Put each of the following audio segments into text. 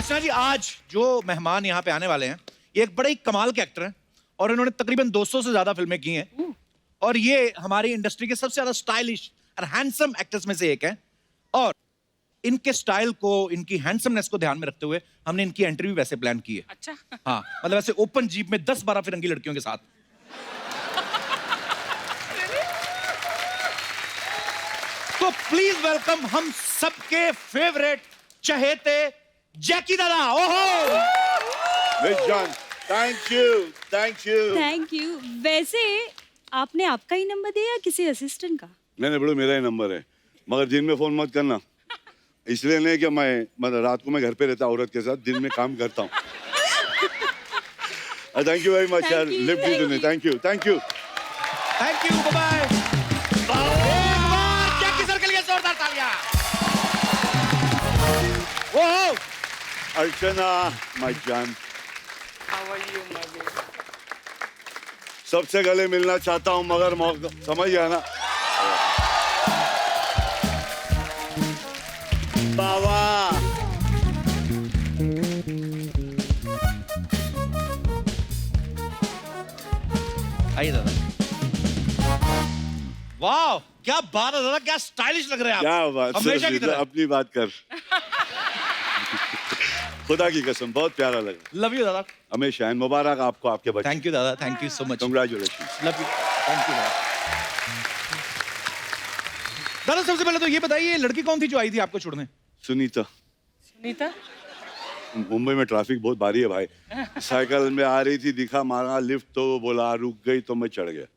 अर्चना जी, आज जो मेहमान यहाँ पे आने वाले हैं, ये एक बड़े ही कमाल के एक्टर हैं और इन्होंने तकरीबन 200 से ज्यादा फिल्में की हैं और ये हमारी इंडस्ट्री के सबसे ज्यादा स्टाइलिश और हैंडसम एक्टर्स में से एक है। और इनके स्टाइल को, इनकी हैंडसमनेस को ध्यान में रखते हुए हमने इनकी एंट्री भी वैसे प्लान की है। अच्छा। हाँ, मतलब ऐसे ओपन जीप में 10-12 फिरंगी लड़कियों के साथ। तो प्लीज वेलकम हम सबके फेवरेट चहेते जैकी दादा। ओहो miss John, thank you, thank you. Thank you. वैसे आपने आपका ही नंबर दिया या किसी असिस्टेंट का? नहीं बड़ो, मेरा ही नंबर है, मगर दिन में फोन मत करना। इसलिए नहीं कि मैं मतलब रात को मैं घर पे रहता औरत के साथ, दिन में काम करता हूँ। थैंक यू वेरी मच यार, लिफ्ट दी तूने। Thank you, thank you, thank you, bye bye. Jackie sir के लिए जोरदार तालियां। ओहो अर्चना माय जान, How are you, my baby? सबसे गले मिलना चाहता हूँ मगर मौका समझ गया ना। बाबा आइए दादा। वाह क्या बात है दादा, क्या स्टाइलिश लग रहे हैं आप। क्या बात, हमेशा की तरह। अपनी बात कर। खुदा की कसम बहुत प्यारा लगा। लव यू दादा। हमेशा एंड मुबारक आपको, आपके बच्चे। थैंक यू दादा, thank you so much. Congratulation. Love you, thank you दादा। दादा सबसे पहले तो ये बताइए, लड़की कौन थी जो आई थी आपको छोड़ने? सुनीता। सुनीता? मुंबई में ट्रैफिक बहुत भारी है भाई। साइकिल में आ रही थी, दिखा, मांगा लिफ्ट, तो बोला रुक गई तो मैं चढ़ गया।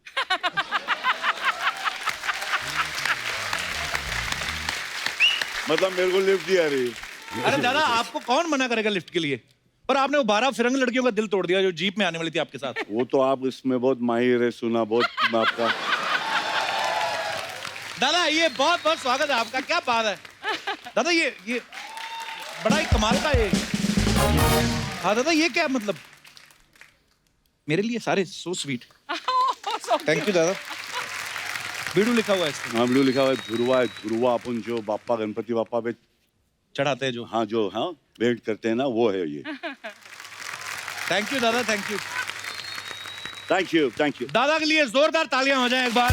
मतलब मेरे को लिफ्ट ही आ रही। अरे दादा आपको कौन मना करेगा लिफ्ट के लिए? पर आपने वो 12 फिरंग लड़कियों का दिल तोड़ दिया जो जीप में आने वाली थी आपके साथ। वो तो आप इसमें बहुत माहिर है, सुना बहुत आपका। दादा ये बहुत बहुत स्वागत है आपका, क्या बात है दादा। ये बड़ा ही कमाल का ये। हाँ दादा ये क्या मतलब, मेरे लिए सारे सो स्वीट। थैंक यू दादा। बीडू लिखा हुआ है इसमें। हाँ ब्लू लिखा हुआ है, ध्रुवा है, ध्रुवा अपन जो बाप्पा गणपति बाप्पा पे चढ़ाते हैं जो। हाँ जो हाँ वेट करते हैं ना, वो है ये। थैंक यू दादा, thank you. Thank you, thank you. दादा के लिए जोरदार तालियां हो जाएं एक बार।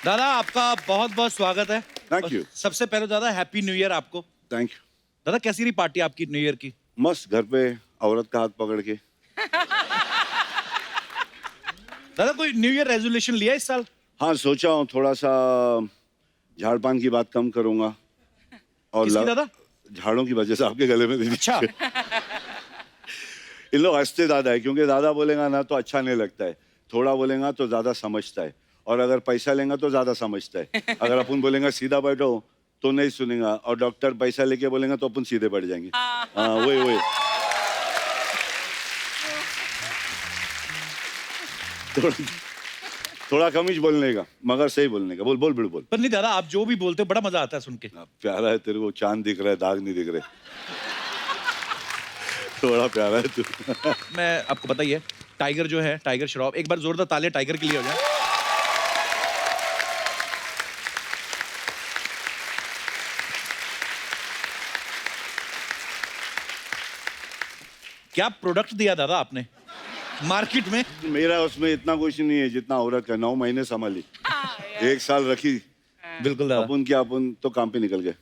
दादा आपका बहुत बहुत स्वागत है। Thank you. सबसे पहले दादा हैप्पी न्यू ईयर आपको। Thank you. दादा कैसी रही पार्टी आपकी न्यू ईयर की? मस्त, घर पे औरत का हाथ पकड़ के। दादा कोई न्यू ईयर रेजोल्यूशन लिया इस साल? हाँ सोचा हूँ थोड़ा सा झाड़ पान की बात कम करूंगा। और किसकी दादा? झाड़ों की वजह से आपके गले में दीदी। अच्छा। इन लोग हंसते ज्यादा है, क्योंकि ज्यादा बोलेगा ना तो अच्छा नहीं लगता है, थोड़ा बोलेगा तो ज्यादा समझता है, और अगर पैसा लेगा तो ज्यादा समझता है। अगर अपन बोलेगा सीधा बैठो तो नहीं सुनेगा, और डॉक्टर पैसा लेके बोलेगा तो अपन सीधे बैठ जाएंगे। हाँ वही थोड़ा कम ही बोलने का, मगर सही बोलने का। बोल बोल बिल्कुल बोल। पर नहीं दादा आप जो भी बोलते हो बड़ा मजा आता है सुन के। प्यारा है तेरे को, चांद दिख रहा है, दाग नहीं दिख रहे। थोड़ा प्यारा है तू। मैं आपको बताइए, टाइगर जो है, टाइगर श्रॉफ, एक बार जोरदार तालियां टाइगर के लिए हो जाए। क्या प्रोडक्ट दिया दादा आपने मार्केट में? मेरा उसमें इतना कुछ नहीं है जितना औरत का। 9 महीने संभाली, 1 साल रखी। बिल्कुल दादा। अपन क्या, अपन तो काम पे निकल गए।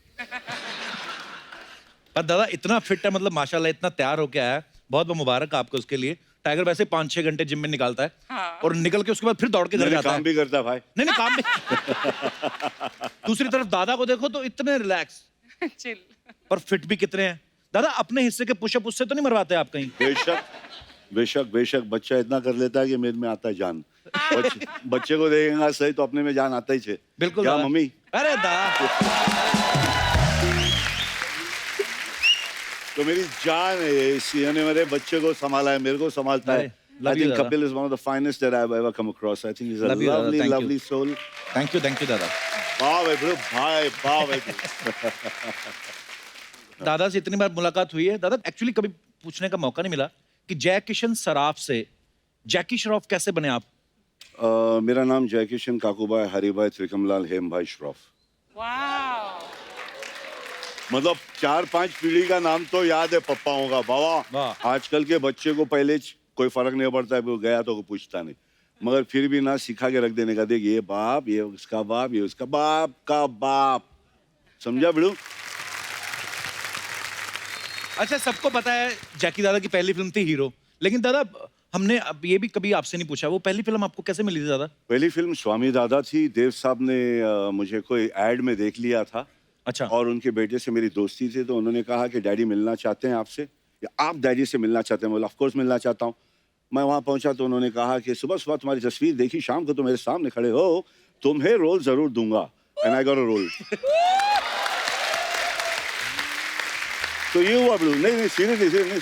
पर दादा इतना फिट है, मतलब माशाल्लाह इतना तैयार होके आया है, बहुत बहुत मुबारक आपको उसके लिए। टाइगर वैसे 5-6 घंटे जिम में निकालता है। हाँ। और निकल के उसके बाद फिर दौड़ के घर जाता है। काम भी करता है भाई। नहीं काम भी। दूसरी तरफ दादा को देखो तो इतने रिलैक्स चिल। और फिट भी कितने हैं। दादा अपने हिस्से के पुशअप उससे तो नहीं मरवाते आप कहीं? बेशक बेशक बेशक, बच्चा इतना कर लेता है कि मेरे में आता है जान। बच्चे को देखेगा सही तो अपने में जान आता ही है। बिल्कुल क्या दादा। मम्मी? अरे दादा तो मेरी जान है ये, इसी ने मेरे बच्चे को संभाला है, मेरे को संभालता है। I think Kapil is one of the finest that I've ever come across. I think he's a Love you, lovely, Thank lovely you. soul. Thank you दादा। वाह भाई bro, भाई। दादा से इतनी बार मुलाकात हुई है दादा, एक्चुअली कभी पूछने का मौका नहीं मिला कि जय किशन सराफ से जैकी श्रॉफ कैसे बने आप? मेरा नाम जयकिशन काकूबाई हरिभाई त्रिकमलाल हेमभाई श्रॉफ। वाह मतलब 4-5 पीढ़ी का नाम तो याद है पप्पाओं का। बाबा वाह। आजकल के बच्चे को पहले कोई फर्क नहीं पड़ता है, वो गया तो कोई पूछता नहीं, मगर फिर भी ना सिखा के रख देने का, देख ये बाप, ये उसका बाप, ये उसका बाप का बाप, समझा बिड़ू? अच्छा, सबको पता है जैकी दादा की पहली फिल्म थी हीरो, लेकिन दादा हमने अब ये भी कभी आपसे नहीं पूछा, वो पहली फिल्म आपको कैसे मिली थी दादा? पहली फिल्म स्वामी दादा थी। देव साहब ने मुझे कोई एड में देख लिया था। अच्छा। और उनके बेटे से मेरी दोस्ती थी, तो उन्होंने कहा कि डैडी मिलना चाहते हैं आपसे, या आप डैडी से मिलना चाहते हैं? बोला ऑफ कोर्स मिलना चाहता हूँ। मैं वहाँ पहुंचा तो उन्होंने कहा कि सुबह सुबह तुम्हारी तस्वीर देखी, शाम को तुम मेरे सामने खड़े हो, तुम्हें रोल जरूर दूंगा। And I got a role. तो ये हुआ बिल्कुल। नहीं सीरियसली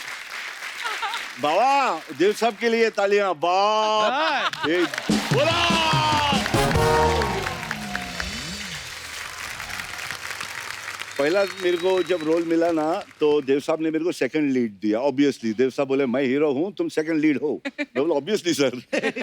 बाबा, देव साहब के लिए तालियां। बाप बोला। पहला मेरे को जब रोल मिला ना, तो देव साहब ने मेरे को सेकंड लीड दिया। ऑब्वियसली देव साहब बोले मैं हीरो हूँ, तुम सेकंड लीड हो। मैं बोला ऑब्वियसली सर।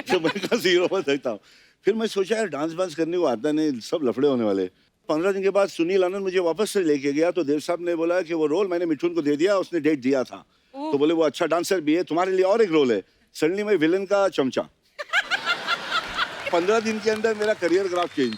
तो मैं कहा हीरो में देखता हूँ। फिर मैं सोचा यार डांस वांस करने को आता नहीं, सब लफड़े होने वाले। 15 दिन के बाद सुनील आनंद मुझे वापस से लेके गया, तो देव साहब ने बोला कि वो रोल मैंने मिठुन को दे दिया, उसने डेट दिया था। तो बोले वो अच्छा डांसर भी है, तुम्हारे लिए और एक रोल है। सडनली मैं विलन का चमचा। 15 दिन के अंदर मेरा करियर ग्राफ चेंज।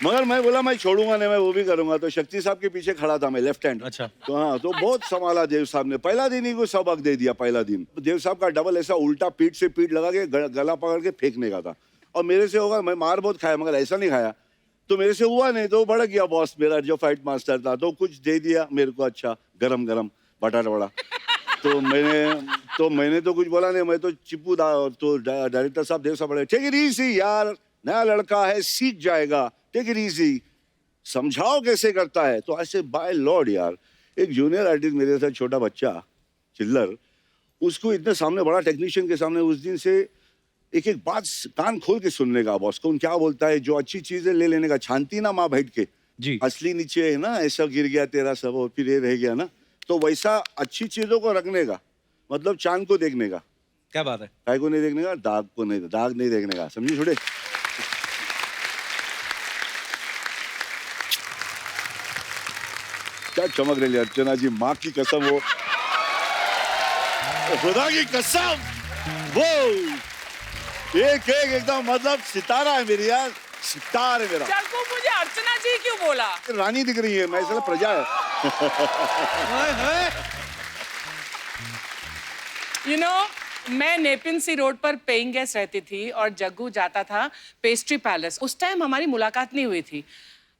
मगर मैं बोला मैं छोड़ूंगा नहीं, मैं वो भी करूंगा। तो शक्ति साहब के पीछे खड़ा था मैं, लेफ्ट हैंड। अच्छा। तो हाँ, तो बहुत संभाला देव साहब ने। पहला दिन ही को सबक दे दिया। पहला दिन देव साहब का डबल ऐसा उल्टा पीठ से पीठ लगा के गला पकड़ के फेंकने का था। और मेरे से होगा, मैं मार बहुत खाया मगर ऐसा नहीं खाया। तो मेरे से हुआ नहीं, तो भड़क गया बॉस मेरा जो फाइट मास्टर था, तो कुछ दे दिया मेरे को। अच्छा गरम गरम बटाटा वड़ा। तो मैंने तो कुछ बोला नहीं, मैं तो चिप्पू तो डायरेक्टर साहब देव साहब बड़े, टेक इट इजी यार, नया लड़का है सीख जाएगा, टेक इट इजी, समझाओ कैसे करता है। तो ऐसे बाय लॉर्ड यार, एक जूनियर आर्टिस्ट मेरे साथ छोटा बच्चा चिल्लर, उसको इतने सामने बड़ा टेक्नीशियन के सामने उस दिन से एक एक बात कान खोल के सुनने का। बॉस कौन क्या बोलता है, जो अच्छी चीजें ले लेने का, छानती ना माँ बैठ के जी। असली नीचे है ना, ऐसा गिर गया तेरा सब और फिर ये रह गया ना, तो वैसा अच्छी चीजों को रखने का मतलब चांद को देखने का। क्या बात है। काय को नहीं देखने का, दाग को नहीं, दाग नहीं देखने का, समझी छोटे? क्या चमक रही है अर्चना जी, माँ की कसम, वो खुदा की कसम, वो एक एकदम मतलब सितारा है मेरी यार, सितार है मेरा। जग्गू मुझे अर्चना जी क्यों बोला? रानी दिख रही है, मैं इसलिए प्रजा है। You know, मैं नेपिन सी रोड पर पेइंग गेस्ट रहती थी और जग्गू जाता था पेस्ट्री पैलेस। उस टाइम हमारी मुलाकात नहीं हुई थी।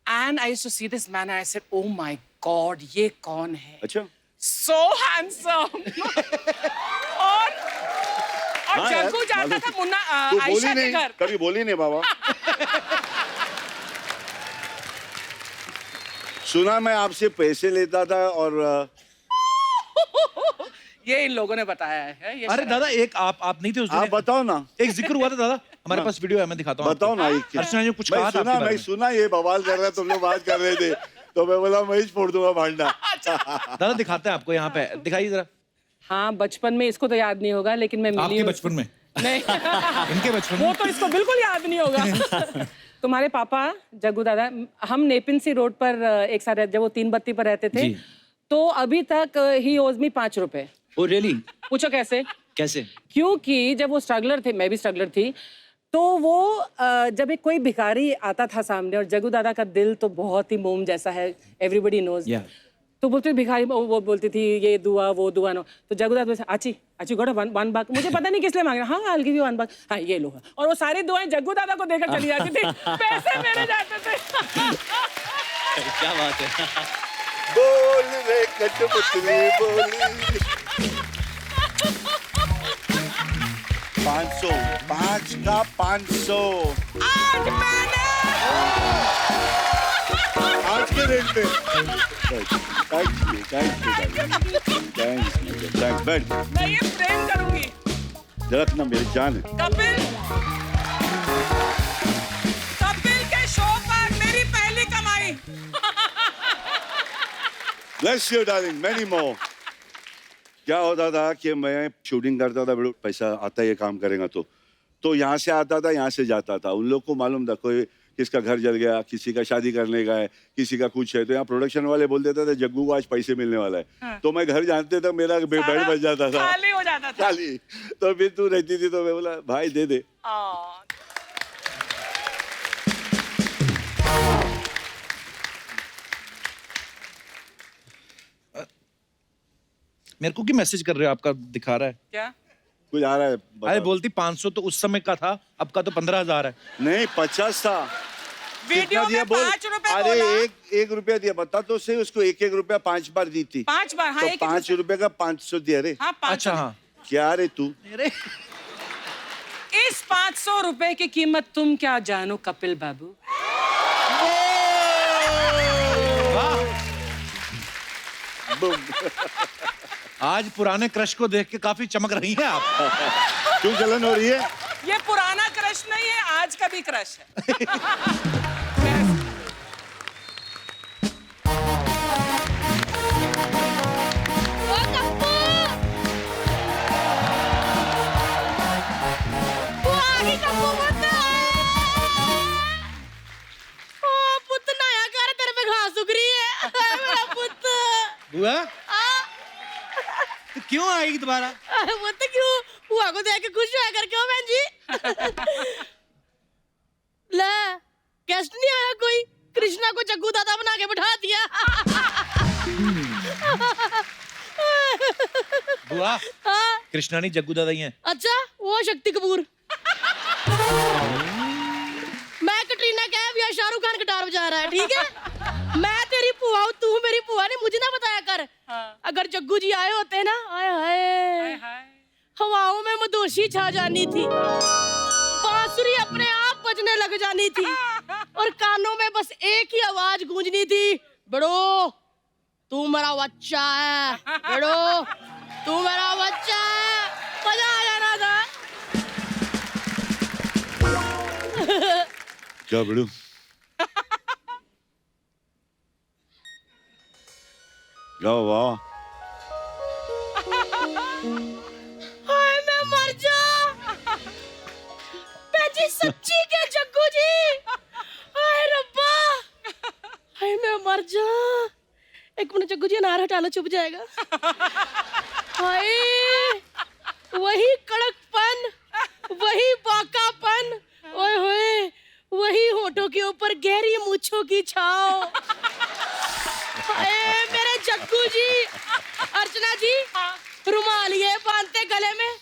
And I used to see this man, I said oh my God, ये कौन है? अच्छा, सो हैंडसम। और हाँ यार, जग्गू जाता मालूम था थी। मुन्ना तू आयशा बोली के नहीं, घर। कभी बोली नहीं बाबा। सुना मैं आपसे पैसे लेता था और ये इन लोगों ने बताया है। ये अरे शराब- दादा एक आप नहीं थे उस दिन? आप बताओ ना, एक जिक्र हुआ था दादा, हमारे पास वीडियो है, मैं दिखाता हूँ बताओ आपको। ना एक। अर्चना ने कुछ मैं कहा था सुना, आपके बारे मैं में। सुना ये बवाल कर रहे तुम लोग बात कर रहे थे, तो मैं बोला मैं ही फोड़ दूंगा भांडा। दादा दिखाते हैं आपको, यहाँ पे दिखाइए जरा। हाँ, बचपन में इसको तो याद नहीं होगा, लेकिन मैं मिली आपके हूँ- बचपन में? नहीं। इनके बचपन वो में? तो इसको बिल्कुल याद नहीं होगा। तुम्हारे पापा जग्गू दादा, हम नेपिन सी रोड पर एक साथ जब वो 3 बत्ती पर रहते थे, जी। तो अभी तक ही ओज मी 5 रुपए। Oh really? पूछो कैसे? कैसे? क्योंकि जब वो स्ट्रगलर थे, मैं भी स्ट्रगलर थी, तो वो जब एक कोई भिखारी आता था सामने, और जग्गू दादा का दिल तो बहुत ही मोम जैसा है, एवरीबडी नोज। Yeah. तो बोलते भिखारी, वो बोलती थी ये दुआ वो दुआ नो, तो जग्गू दादा बोलते, आची गोड़ा 1 बाग, मुझे पता नहीं किस लिए मांग रहे, हाँ I'll give you 1 बाग, हाँ ये लो। और वो सारी दुआएं जग्गू दादा को देकर चली जाती थी, पैसे मेरे जाते थे। क्या बात है। बोल रे कठपुतली बोली। 500, 5 का 500 आज मैंने आज के रेट पे। थैंक्स बैठ, मैं ये प्रेम करूंगी। जरा ना मेरी जान है। कपिल के शो पर मेरी पहली कमाई। Bless you darling, many more। क्या होता था कि मैं शूटिंग करता था, पैसा आता है ये काम करेगा तो यहाँ से आता था, यहाँ से जाता था। उन लोग को मालूम था कोई किसका घर जल गया, किसी का शादी करने का है, किसी का कुछ है, तो यहाँ प्रोडक्शन वाले बोल देते थे जग्गू को आज पैसे मिलने वाला है। तो मैं घर जानते तक मेरा बेड बच जाता था, खाली हो जाता था। खाली। तो फिर तू रहती थी तो मैं बोला भाई दे दे। मेरे को क्यों मैसेज कर रहे हो? आपका दिखा रहा है। क्या? कुछ आ रहा है? अरे बताओ। बोलती 500 तो उस समय का था, अब का तो 15,000 है। नहीं 50 था। वीडियो में 5 रुपए अरे बोला। एक रुपया दिया, बता तो सही। उसको एक रुपया 5 बार दी थी। 5 बार? हाँ, तो एक 5 रुपए का 500 दिया रे। हाँ, 500। अच्छा हाँ। क्या रे तू? अरे इस 500 रुपए की कीमत तुम क्या जानो कपिल बाबू? आज पुराने क्रश को देख के काफी चमक रही हैं आप। क्यों जलन हो रही है? ये पुराना क्रश नहीं है, आज का भी क्रश है। ओ कप्पू वो आ गई कप्पू पुੱਤ ओ पुੱਤ नया कर तेरे पे घास उग रही है हाय मेरा पुੱਤ बुआ आ तो क्यों आएगी दोबारा? पुੱਤ क्यों हुआ को देख के खुश होया कर क्यों बहन जी ले गेस्ट नहीं आया कोई कृष्णा को जग्गू दादा बना के बिठा दिया बुआ हाँ कृष्णा नहीं जग्गू दादा ही हैं। अच्छा वो शक्ति कपूर मैं कटरीना कैफ या शाहरुख खान गिटार बजा रहा है, ठीक है? मैं तेरी बुआ हूँ, तू मेरी बुआ नहीं, मुझे ना बताया कर। हाँ। अगर जग्गू जी आए होते ना, आए हाय हाय। हवाओं में मदोशी छा जानी थी, बांसुरी अपने आप बजने लग जानी थी और कानों में बस एक ही आवाज गूंजनी थी, बड़ो तू मेरा बच्चा है, बड़ो तू मेरा बच्चा है, मजा आ जाना था। क्या बड़ू? क्या वाह, हाय मैं मर जा जी, सच्ची के जग्गू जी, हाय रब्बा, हाय मैं मर जा। एक मिनट जग्गू जी अनार हटा लो, चुप जाएगा। हाय वही कड़कपन, वही बाकापन, ओए होए वही होठों के ऊपर गहरी मूंछों की छाव। हाय मेरे जग्गू जी, अर्चना जी रुमाल ये बांधते गले में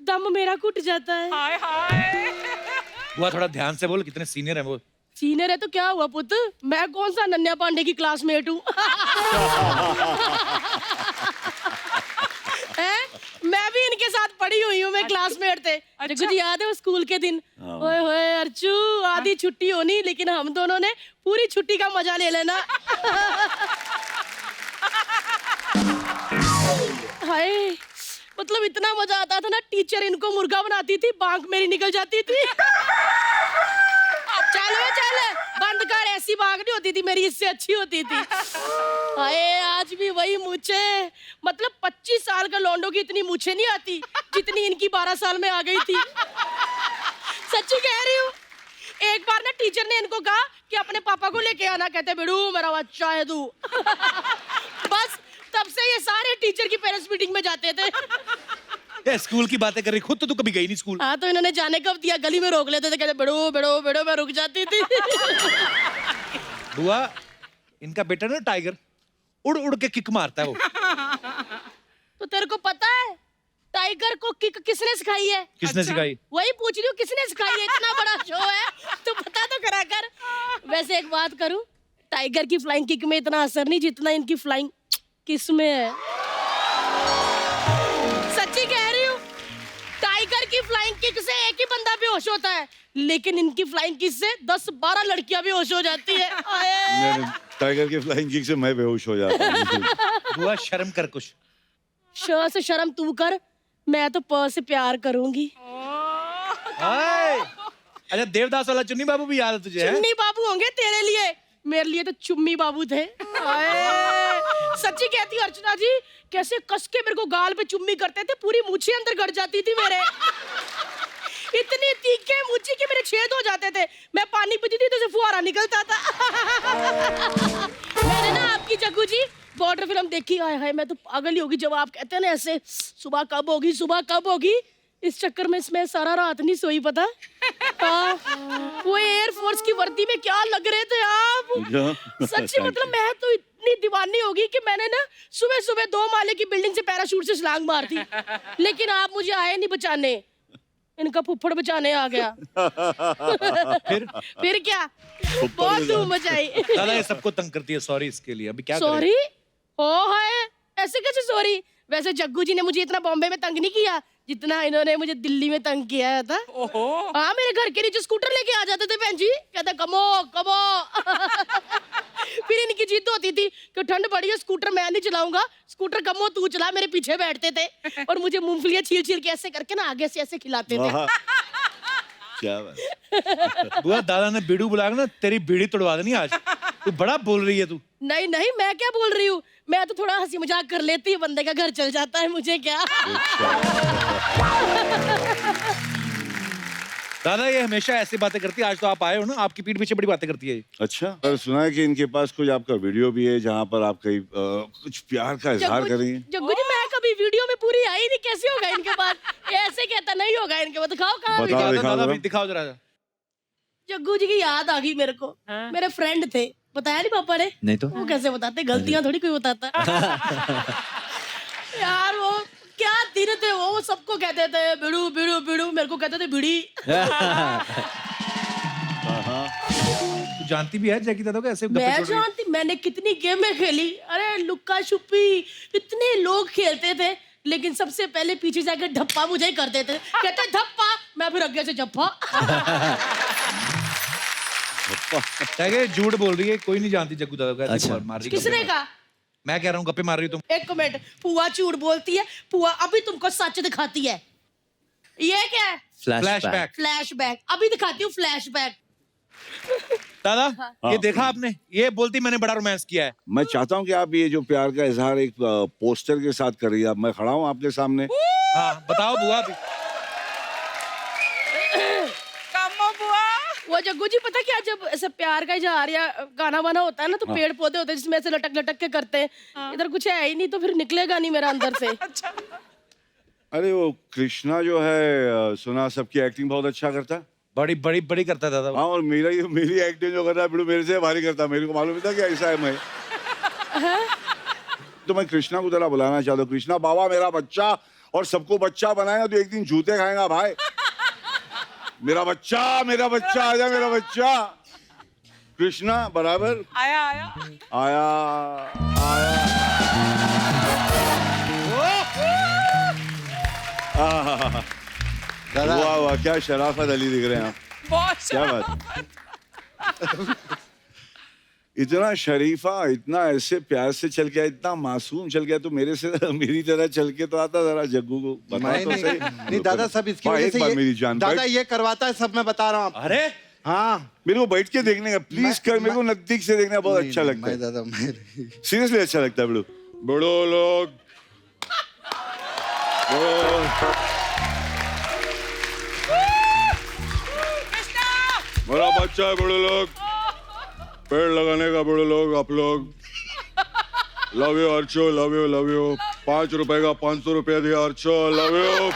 दम मेरा घुट जाता है। हाय हाय। बुआ थोड़ा ध्यान से बोल, कितने सीनियर हैं वो। सीनियर है तो क्या हुआ पुत्र, मैं कौन सा नन्या पांडे की क्लासमेट हूँ। मैं भी इनके साथ पढ़ी हुई हूँ, मैं क्लासमेट थे। जग्गू जी याद है वो स्कूल के दिन? ओए होए अर्चू, आधी छुट्टी होनी लेकिन हम दोनों ने पूरी छुट्टी का मजा ले लेना। हाय मतलब इतना मजा आता था ना, टीचर इनको मुर्गा बनाती थी, बांक मेरी निकल जाती थी। चल बंद कर, ऐसी बांक नहीं होती थी मेरी, इससे अच्छी होती थी। हाय आज भी वही मूछे, मतलब 25 साल का लौंडो की इतनी मूछे नहीं आती जितनी इनकी 12 साल में आ गई थी। सच्ची कह रही हूँ। एक बार ना टीचर ने इनको कहा कि अपने पापा को लेके आना, कहते बेड़ू मेरा बच्चा है तू। बस तब से ये सारे टीचर की पेरेंट्स मीटिंग में जाते थे। ये स्कूल की बातें कर रही, खुद तो तू कभी गई नहीं स्कूल। हाँ तो इन्होंने जाने कब दिया, गली में रोक लेते थे, कहते बेड़ो बेड़ो बेड़ो, मैं रुक जाती थी। बुआ इनका बेटा ना टाइगर उड़ उड़ के किक मारता है वो। तो तेरे को पता है टाइगर को किक किसने सिखाई है? किसने सिखाई? वही पूछ रही हूँ, किसने सिखाई है? इतना बड़ा शो है तो पता तो करा कर। वैसे एक बात करूं, टाइगर की फ्लाइंग किक में इतना असर नहीं जितना इनकी फ्लाइंग किस में है। सच्ची कह रही हूँ, टाइगर की फ्लाइंग किक से एक ही बंदा बेहोश होता है, लेकिन इनकी फ्लाइंग किक से 10-12 लड़कियां बेहोश हो जाती है। नहीं, टाइगर की फ्लाइंग किक से मैं बेहोश हो जाता हूँ। बुआ शर्म कर कुछ। श से शर्म तू कर, मैं तो प से प्यार करूंगी। हाय अच्छा देवदास वाला चुन्नी बाबू भी याद है तुझे? चुन्नी बाबू होंगे तेरे लिए, मेरे लिए तो चुम्मी बाबू थे। सच्ची कहती हूँ अर्चना जी, कैसे कस के मेरे को गाल पे चुम्मी करते थे, पूरी मूछें अंदर गड़ जाती थी मेरे। इतनी तीखे मुझे कि मेरे छेद हो जाते थे। मैं पानी पीती थी तो से फुहारा निकलता था। मैंने ना आपकी जग्गू जी बॉर्डर फिल्म देखी, हाय हाय मैं तो पागल ही होगी जब आप कहते हैं ना ऐसे सुबह कब होगी, सुबह कब होगी। इस चक्कर में इसमें सारा रात नहीं सोई, पता। हाँ, वो एयरफोर्स की वर्दी में क्या लग रहे थे आप। सच्ची मतलब मैं तो इतनी दीवानी होगी कि मैंने ना सुबह सुबह 2 माले की बिल्डिंग से पैराशूट से छलांग मार दी, लेकिन आप मुझे आए नहीं बचाने, इनका फुफ्फड़ बचाने आ गया। फिर क्या बहुत धूम मचाई। दादा ये सबको तंग करती है, सॉरी इसके लिए। अभी क्या करें? सॉरी ओ है, ऐसे कैसे सॉरी। वैसे जग्गू जी ने मुझे इतना बॉम्बे में तंग नहीं किया जितना इन्होंने मुझे दिल्ली में तंग किया था। ओहो। हाँ, मेरे घर के नीचे स्कूटर लेके आ जाते थे बहन जी, कहते कमो कमो। फिर इनकी जिद होती थी कि ठंड पड़ी है स्कूटर मैं नहीं चलाऊंगा, स्कूटर कमो तू चला। मेरे पीछे बैठते थे और मुझे मूंगफलियां छील छील के ऐसे करके ना आगे से ऐसे खिलाते थे। क्या बात। बुआ दादा ने बीड़ू बुलाकर ना तेरी बीड़ी तोड़वा देनी आज। तू बड़ा बोल रही है तू। नहीं नहीं, मैं क्या बोल रही हूँ, मैं तो थोड़ा हंसी मजाक कर लेती हूँ, बंदे का घर चल जाता है, मुझे क्या। दादा ये हमेशा ऐसी बातें करती है, आज तो आप आए हो ना, आपकी पीठ पीछे बड़ी बातें करती है ये। अच्छा, पर सुना है कि इनके पास कुछ आपका वीडियो भी है जहाँ पर आप कहीं कुछ प्यार का इजहार कर रही हैं। जग्गू जी मैं कभी वीडियो में पूरी आई नहीं, कैसे होगा इनके पास। ये ऐसे कहता नहीं होगा इनके पास। दिखाओ कहाँ बताओ, वीडियो। दिखाओ दादा जरा। दिखाओ जरा। जग्गू जी की याद आ गई मेरे को। मेरे फ्रेंड थे, बताया नहीं पापा ने। नहीं तो वो कैसे बताते, गलतियां थोड़ी कोई बताता। यार वो क्या दिन थे वो सबको कहते थे बिड़ू बिड़ू बिड़ू, मेरे को कहते थे बिड़ी। तू जानती भी है जैकी दादा को ऐसे गप्पे मैं छोड़ रही है? जानती, मैंने कितनी गेमें खेली। अरे लुक्का छुपी इतने लोग खेलते थे, लेकिन सबसे पहले पीछे जाकर धप्पा मुझे ही करते थे। कहते धप्पा, मैं फिर आगे से झप्पा। क्या कह, झूठ बोल रही है, कोई नहीं जानती जग्गू दादा को। ऐसे अच्छा। मार रही है, किसने गप्पे कहा? मैं कह रहा हूँ गप्पे मार रही हो तुम। एक मिनट, पुआ झूठ बोलती है, पुआ अभी तुमको सच दिखाती है। ये क्या है? फ्लैशबैक। फ्लैशबैक, अभी दिखाती हूँ फ्लैशबैक। दादा ये देखा आपने, ये बोलती मैंने बड़ा रोमांस किया है। मैं चाहता हूँ कि आप ये जो प्यार का इजहार एक पोस्टर के साथ कर रही है। अब मैं खड़ा हूँ आपके सामने। हाँ बताओ बुआ अभी। कमो बुआ। वो जग्गू जी पता क्या, जब ऐसे प्यार का इजहार या गाना वाना होता है ना, तो पेड़ पौधे होते हैं जिसमें ऐसे लटक लटक के करते हैं। इधर कुछ है ही नहीं, तो फिर निकलेगा नहीं मेरा अंदर से। अरे वो कृष्णा जो है, सुना सबकी एक्टिंग बहुत अच्छा करता है। बड़ी बड़ी बड़ी करता है दादा वो। हाँ, और मेरी एक्टिंग जो कर रहा है बिल्कुल मेरे से भारी करता है। मेरे को मालूम था कि ऐसा है मैं। तो मैं कृष्णा को जरा बुलाना चाहता हूँ। कृष्णा बाबा मेरा बच्चा, और सबको बच्चा बनाएगा तो एक दिन जूते खाएगा भाई। मेरा बच्चा आजा मेरा बच्चा। कृष्णा बराबर आया आया। आया आया। दादा वाह वाह, क्या शराफत अली दिख रहे हैं आप। बहुत क्या बात। इतना शरीफा, इतना ऐसे प्यार से चल गया, इतना मासूम चल गया। तो मेरी तरह चल के तो आता। जरा जग्गू को बता नहीं तो नहीं सही। नहीं दादा, सब इसकी भाई, वजह एक से बार मेरी जान दादा बैठ। ये करवाता है सब, मैं बता रहा हूँ आपको। अरे हाँ मेरे को बैठ के देखने का प्लीज कर। मेरे को नजदीक से देखना बहुत अच्छा लगता है। दादा मैं सीरियसली अच्छा लगता है। बड़ो लोग बड़ा बच्चा है। बड़े लोग पेड़ लगाने का, बड़े लोग आप लोग। Love you Archo, love you love you. 5 रुपए का 500 रुपया दिया अर्चो, लव यू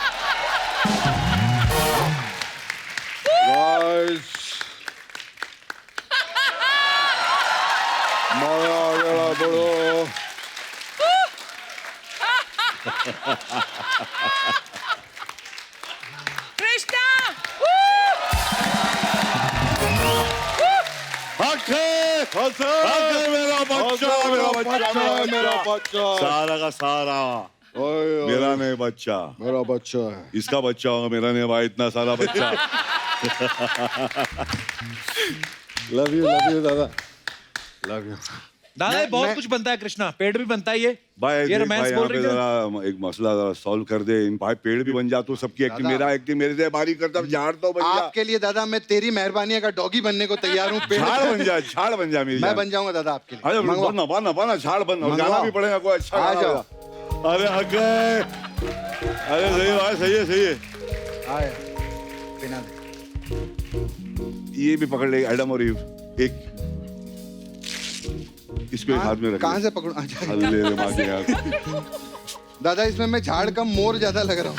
गाइस। माया गया बड़ो। कृष्णा। हक है मेरा बच्चा, मेरा बच्चा सारा का सारा मेरा नहीं बच्चा, मेरा बच्चा है। इसका बच्चा होगा, मेरा नहीं भाई। इतना सारा बच्चा। Love you Dada, love you. दादा ये बहुत कुछ बनता है कृष्णा, पेड़ भी बनता है ये। भाई ये देख रोमांस भाई, बोल यहाँ पे रही थी। जरा एक मसला जरा सॉल्व कर दे। इन भाई पेड़ भी बन जा तो सबकी एक्टिंग, दादा। मेरा एक्टिंग मेरे से बारी करता, झाड़ तो बन जा। आपके लिए दादा मैं तेरी मेहरबानी अगर डॉगी बनने को तैयार हूँ। झाड़ बन जा, झाड़ बन जा मेरी मैं जान। बन जाऊंगा दादा आपके लिए। अरे मंगवाओ। बना झाड़ बन। और मंगवाओ। गाना भी पड़ेगा कोई अच्छा आ गाना जाओ। होगा। अरे हक है। अरे सही बात, सही है। आए। पिना दे। ये भी पकड़ ले एडम और ईव, एक इसको एक हाथ में रख। कहाँ से पकड़ूं? अच्छा। ले ले माँ के हाथ। दादा इसमें मैं झाड़ कम मोर ज्यादा लग रहा हूँ।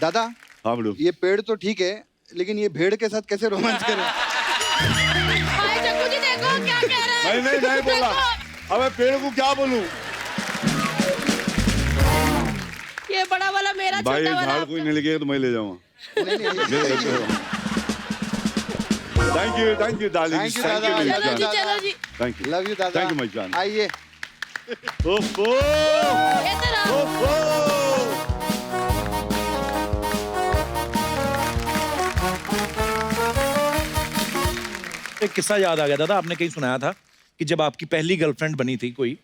दादा हाँ बड़ू, ये पेड़ तो ठीक है, लेकिन ये भेड़ के साथ कैसे रोमांच करें? हाय जग्गू जी देखो क्या कह रहे हैं। नहीं बोला। अबे पेड़ को क्या बोलूं? ये बड़ा वाला मेरा, भाई छोटा वाला झाड़ कोई नहीं लेके तो मैं ले जाऊंगा। Thank you darling. Thank you, Dada. चलो जी चलो जी। Thank you. Love you Dada. Thank you, my जान। आइए। ओफो इधर आओ। ओफो। एक किस्सा याद आ गया दादा, आपने कहीं सुनाया था कि जब आपकी पहली गर्लफ्रेंड बनी थी कोई,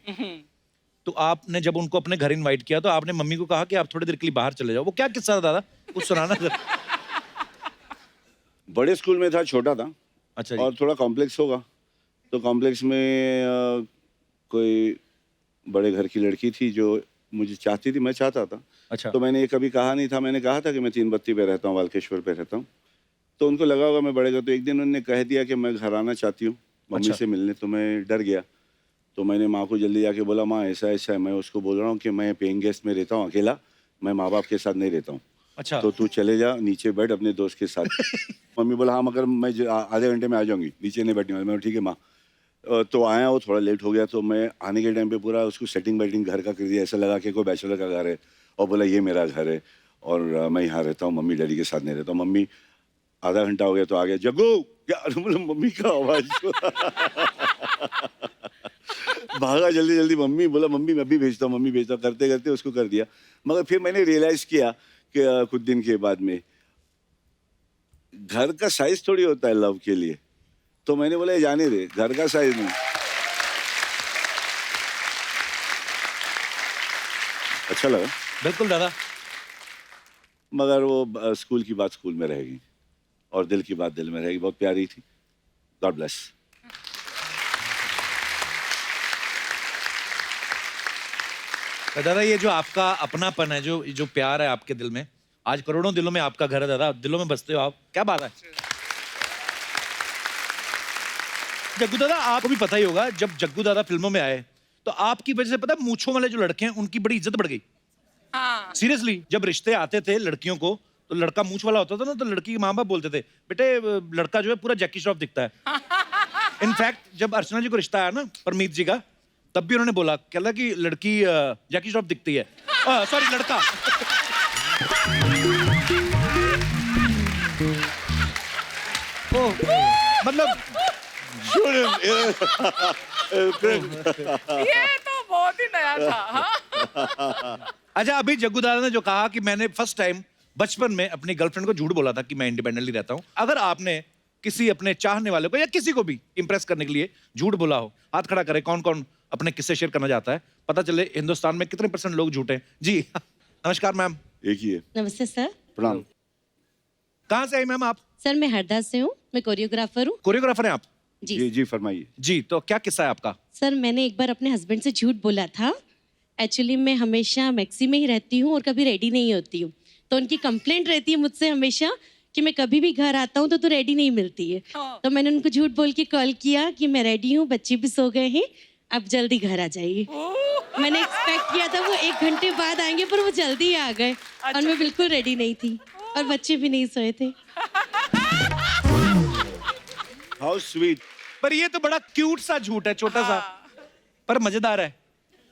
तो आपने जब उनको अपने घर इनवाइट किया तो आपने मम्मी को कहा कि आप थोड़ी देर के लिए बाहर चले जाओ। वो क्या किस्सा था दादा, कुछ सुनाना जरा। बड़े स्कूल में था, छोटा था अच्छा जी। और थोड़ा कॉम्प्लेक्स होगा, तो कॉम्प्लेक्स में कोई बड़े घर की लड़की थी जो मुझे चाहती थी, मैं चाहता था। अच्छा। तो मैंने ये कभी कहा नहीं था, मैंने कहा था कि मैं 3 बत्ती पे रहता हूँ, वालकेश्वर पे रहता हूँ। तो उनको लगा होगा मैं बड़े घर, तो एक दिन उन्होंने कह दिया कि मैं घर आना चाहती हूँ मम्मी अच्छा। से मिलने। तो मैं डर गया, तो मैंने माँ को जल्दी जाके बोला, माँ ऐसा ऐसा है, मैं उसको बोल रहा हूँ कि मैं पेइंग गेस्ट में रहता हूँ अकेला, मैं माँ बाप के साथ नहीं रहता हूँ, अच्छा। तो तू चले जा नीचे बैठ अपने दोस्त के साथ। मम्मी बोला हाँ मगर मैं आधे घंटे में आ जाऊंगी, नीचे नहीं बैठने वाली। मैं ठीक है माँ। तो आया, वो थोड़ा लेट हो गया, तो मैं आने के टाइम पे पूरा उसको सेटिंग बैटिंग घर का कर दिया, ऐसा लगा कि कोई बैचलर का घर है, और बोला ये मेरा घर है और मैं यहाँ रहता हूँ, मम्मी डैडी के साथ नहीं रहता हूँ। मम्मी आधा घंटा हो गया तो आ गया, जग्गू क्या? बोला मम्मी का आवाज। भागा जल्दी जल्दी, मम्मी बोला मम्मी मैं भी भेजता हूँ, मम्मी भेजता हूँ, करते करते उसको कर दिया। मगर फिर मैंने रियलाइज किया कि कुछ दिन के बाद में घर का साइज थोड़ी होता है लव के लिए, तो मैंने बोला ये जाने दे, घर का साइज नहीं। अच्छा लगा, बिल्कुल दादा। मगर वो स्कूल की बात स्कूल में रहेगी और दिल की बात दिल में रहेगी। बहुत प्यारी थी। God bless. दादा ये जो आपका अपनापन है, जो जो प्यार है आपके दिल में, आज करोड़ों दिलों में आपका घर है दादा, दिलों में बसते हो आप, क्या बात है। जग्गू दादा आपको भी पता ही होगा, जब जग्गू दादा फिल्मों में आए तो आपकी वजह से पता है मूंछों वाले जो लड़के हैं उनकी बड़ी इज्जत बढ़ गई। हाँ। सीरियसली, जब रिश्ते आते थे लड़कियों को तो लड़का मूंछ वाला होता था ना, तो लड़की के माँ बाप बोलते थे बेटे लड़का जो है पूरा जैकी श्रॉफ दिखता है। इनफैक्ट जब अर्चना जी को रिश्ता आया ना परमीत जी का, तब भी उन्होंने बोला कहला कि लड़की जैकी श्रॉफ दिखती है, सॉरी लड़का। ओ, मतलब ये तो बहुत ही नया था। हाँ? अच्छा, अभी जग्गू दादा ने जो कहा कि मैंने फर्स्ट टाइम बचपन में अपनी गर्लफ्रेंड को झूठ बोला था कि मैं इंडिपेंडेंटली रहता हूं, अगर आपने किसी अपने चाहने वाले को या किसी को भी इंप्रेस करने के लिए झूठ बोला हो, हाथ खड़ा करे, कौन कौन अपने किस्से शेयर करना चाहता है, पता चले हिंदुस्तान में कितने % लोग झूठे हैं। जी नमस्कार मैम। एक ही है। नमस्ते सर। प्रणाम। कहाँ से आई मैम आप? सर मैं हरदा से हूँ, मैं कोरियोग्राफर हूँ। कोरियोग्राफर हैं आप? जी जी फरमाइए। जी, तो क्या किस्सा है आपका? सर मैंने एक बार अपने हस्बैंड से झूठ बोला था। एक्चुअली मैं हमेशा मैक्सी में ही रहती हूँ और कभी रेडी नहीं होती हूँ, तो उनकी कंप्लेंट रहती है मुझसे हमेशा कि मैं कभी भी घर आता हूँ तो रेडी नहीं मिलती है। तो मैंने उनको झूठ बोल के कॉल किया कि मैं रेडी हूँ, बच्चे भी सो गए हैं, आप जल्दी घर आ जाइए। मैंने एक्सपेक्ट किया था वो 1 घंटे बाद आएंगे, पर वो जल्दी आ गए और मैं बिल्कुल रेडी नहीं थी और बच्चे भी नहीं सोए थे। How sweet. पर ये तो बड़ा क्यूट सा झूठ है, छोटा सा, पर मजेदार है।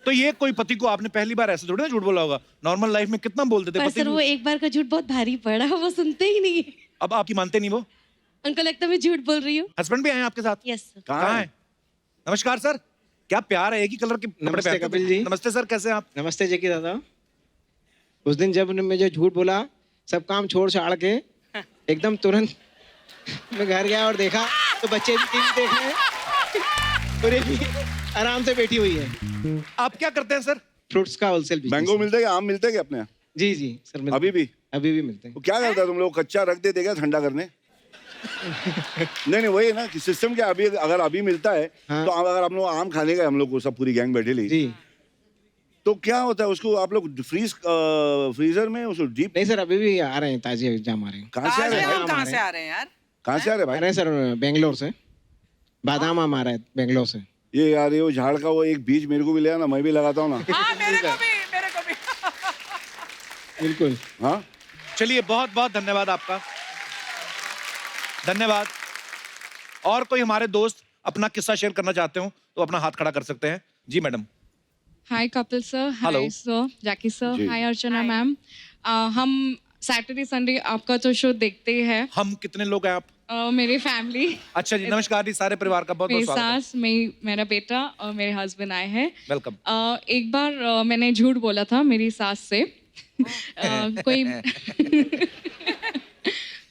तो ये कोई पति को आपने पहली बार ऐसे थोड़ी ना झूठ बोला होगा, नॉर्मल लाइफ में कितना बोलते थे पर पति सर वो एक बार का झूठ बहुत भारी पड़ा, वो सुनते ही नहीं। अब आपकी मानते नहीं वो? उनको लगता है मैं झूठ बोल रही हूँ। हस्बैंड भी आए हैं आपके साथ? Yes sir. कहाँ है? नमस्कार सर, क्या प्यार है, एक ही कलर के कपड़े नमस्ते पहनते कपिल थे। जी। नमस्ते सर, कैसे हैं आप? नमस्ते जैकी दादा। उस दिन जब उन्होंने मुझे झूठ बोला, सब काम छोड़ छाड़ के एकदम तुरंत मैं घर गया और देखा तो बच्चे भी टीवी देख रहे हैं और ये भी आराम से बैठी हुई है। आप क्या करते हैं सर? फ्रूट्स का होलसेल बिजनेस। मैंगो मिलते हैं, आम मिलते हैं क्या अपने यहाँ? जी जी सर मिलते अभी भी? अभी भी मिलते हैं। वो क्या करता है तुम लोग, कच्चा रख देते क्या ठंडा करने? नहीं वही है ना कि सिस्टम क्या अभी अगर अभी मिलता है हाँ। तो अगर हम लोग आम खाने का हम लोग को सब पूरी गैंग बैठे ली जी तो क्या होता है उसको आप लोग फ्रीजर में उसको डीप नहीं सर, अभी भी आ रहे हैं, ताजे एग्जाम आ रहे हैं। कहाँ से आ ताजे रहे हैं आम कहाँ से आ रहे हैं यार? कहाँ से आ रहे हैं आ भाई रहे हैं सर बेंगलोर से, बादाम आम आ रहा है बेंगलोर से। ये यार ये वो झाड़ का वो एक बीज मेरे को भी ले आना, मैं भी लगाता हूँ ना। हाँ मेरे को भी, मेरे को भी। बिल्कुल। हाँ चलिए बहुत बहुत धन्यवाद आपका, धन्यवाद। और कोई हमारे दोस्त अपना किस्सा शेयर करना चाहते हो तो अपना हाथ खड़ा कर सकते हैं। जी madam. Hi Kapil sir, Hello. Hi sir, Jackie sir, जी। Hi Archana ma'am. हम सैटरडे संडे आपका तो शो देखते ही है। हम कितने लोग हैं आप? मेरी फैमिली, अच्छा जी, नमस्कार जी, सारे परिवार का बहुत मेरी बहुत स्वागत है। सास, मेरा बेटा और मेरे हस्बैंड आए हैं। वेलकम। एक बार मैंने झूठ बोला था मेरी सास से। कोई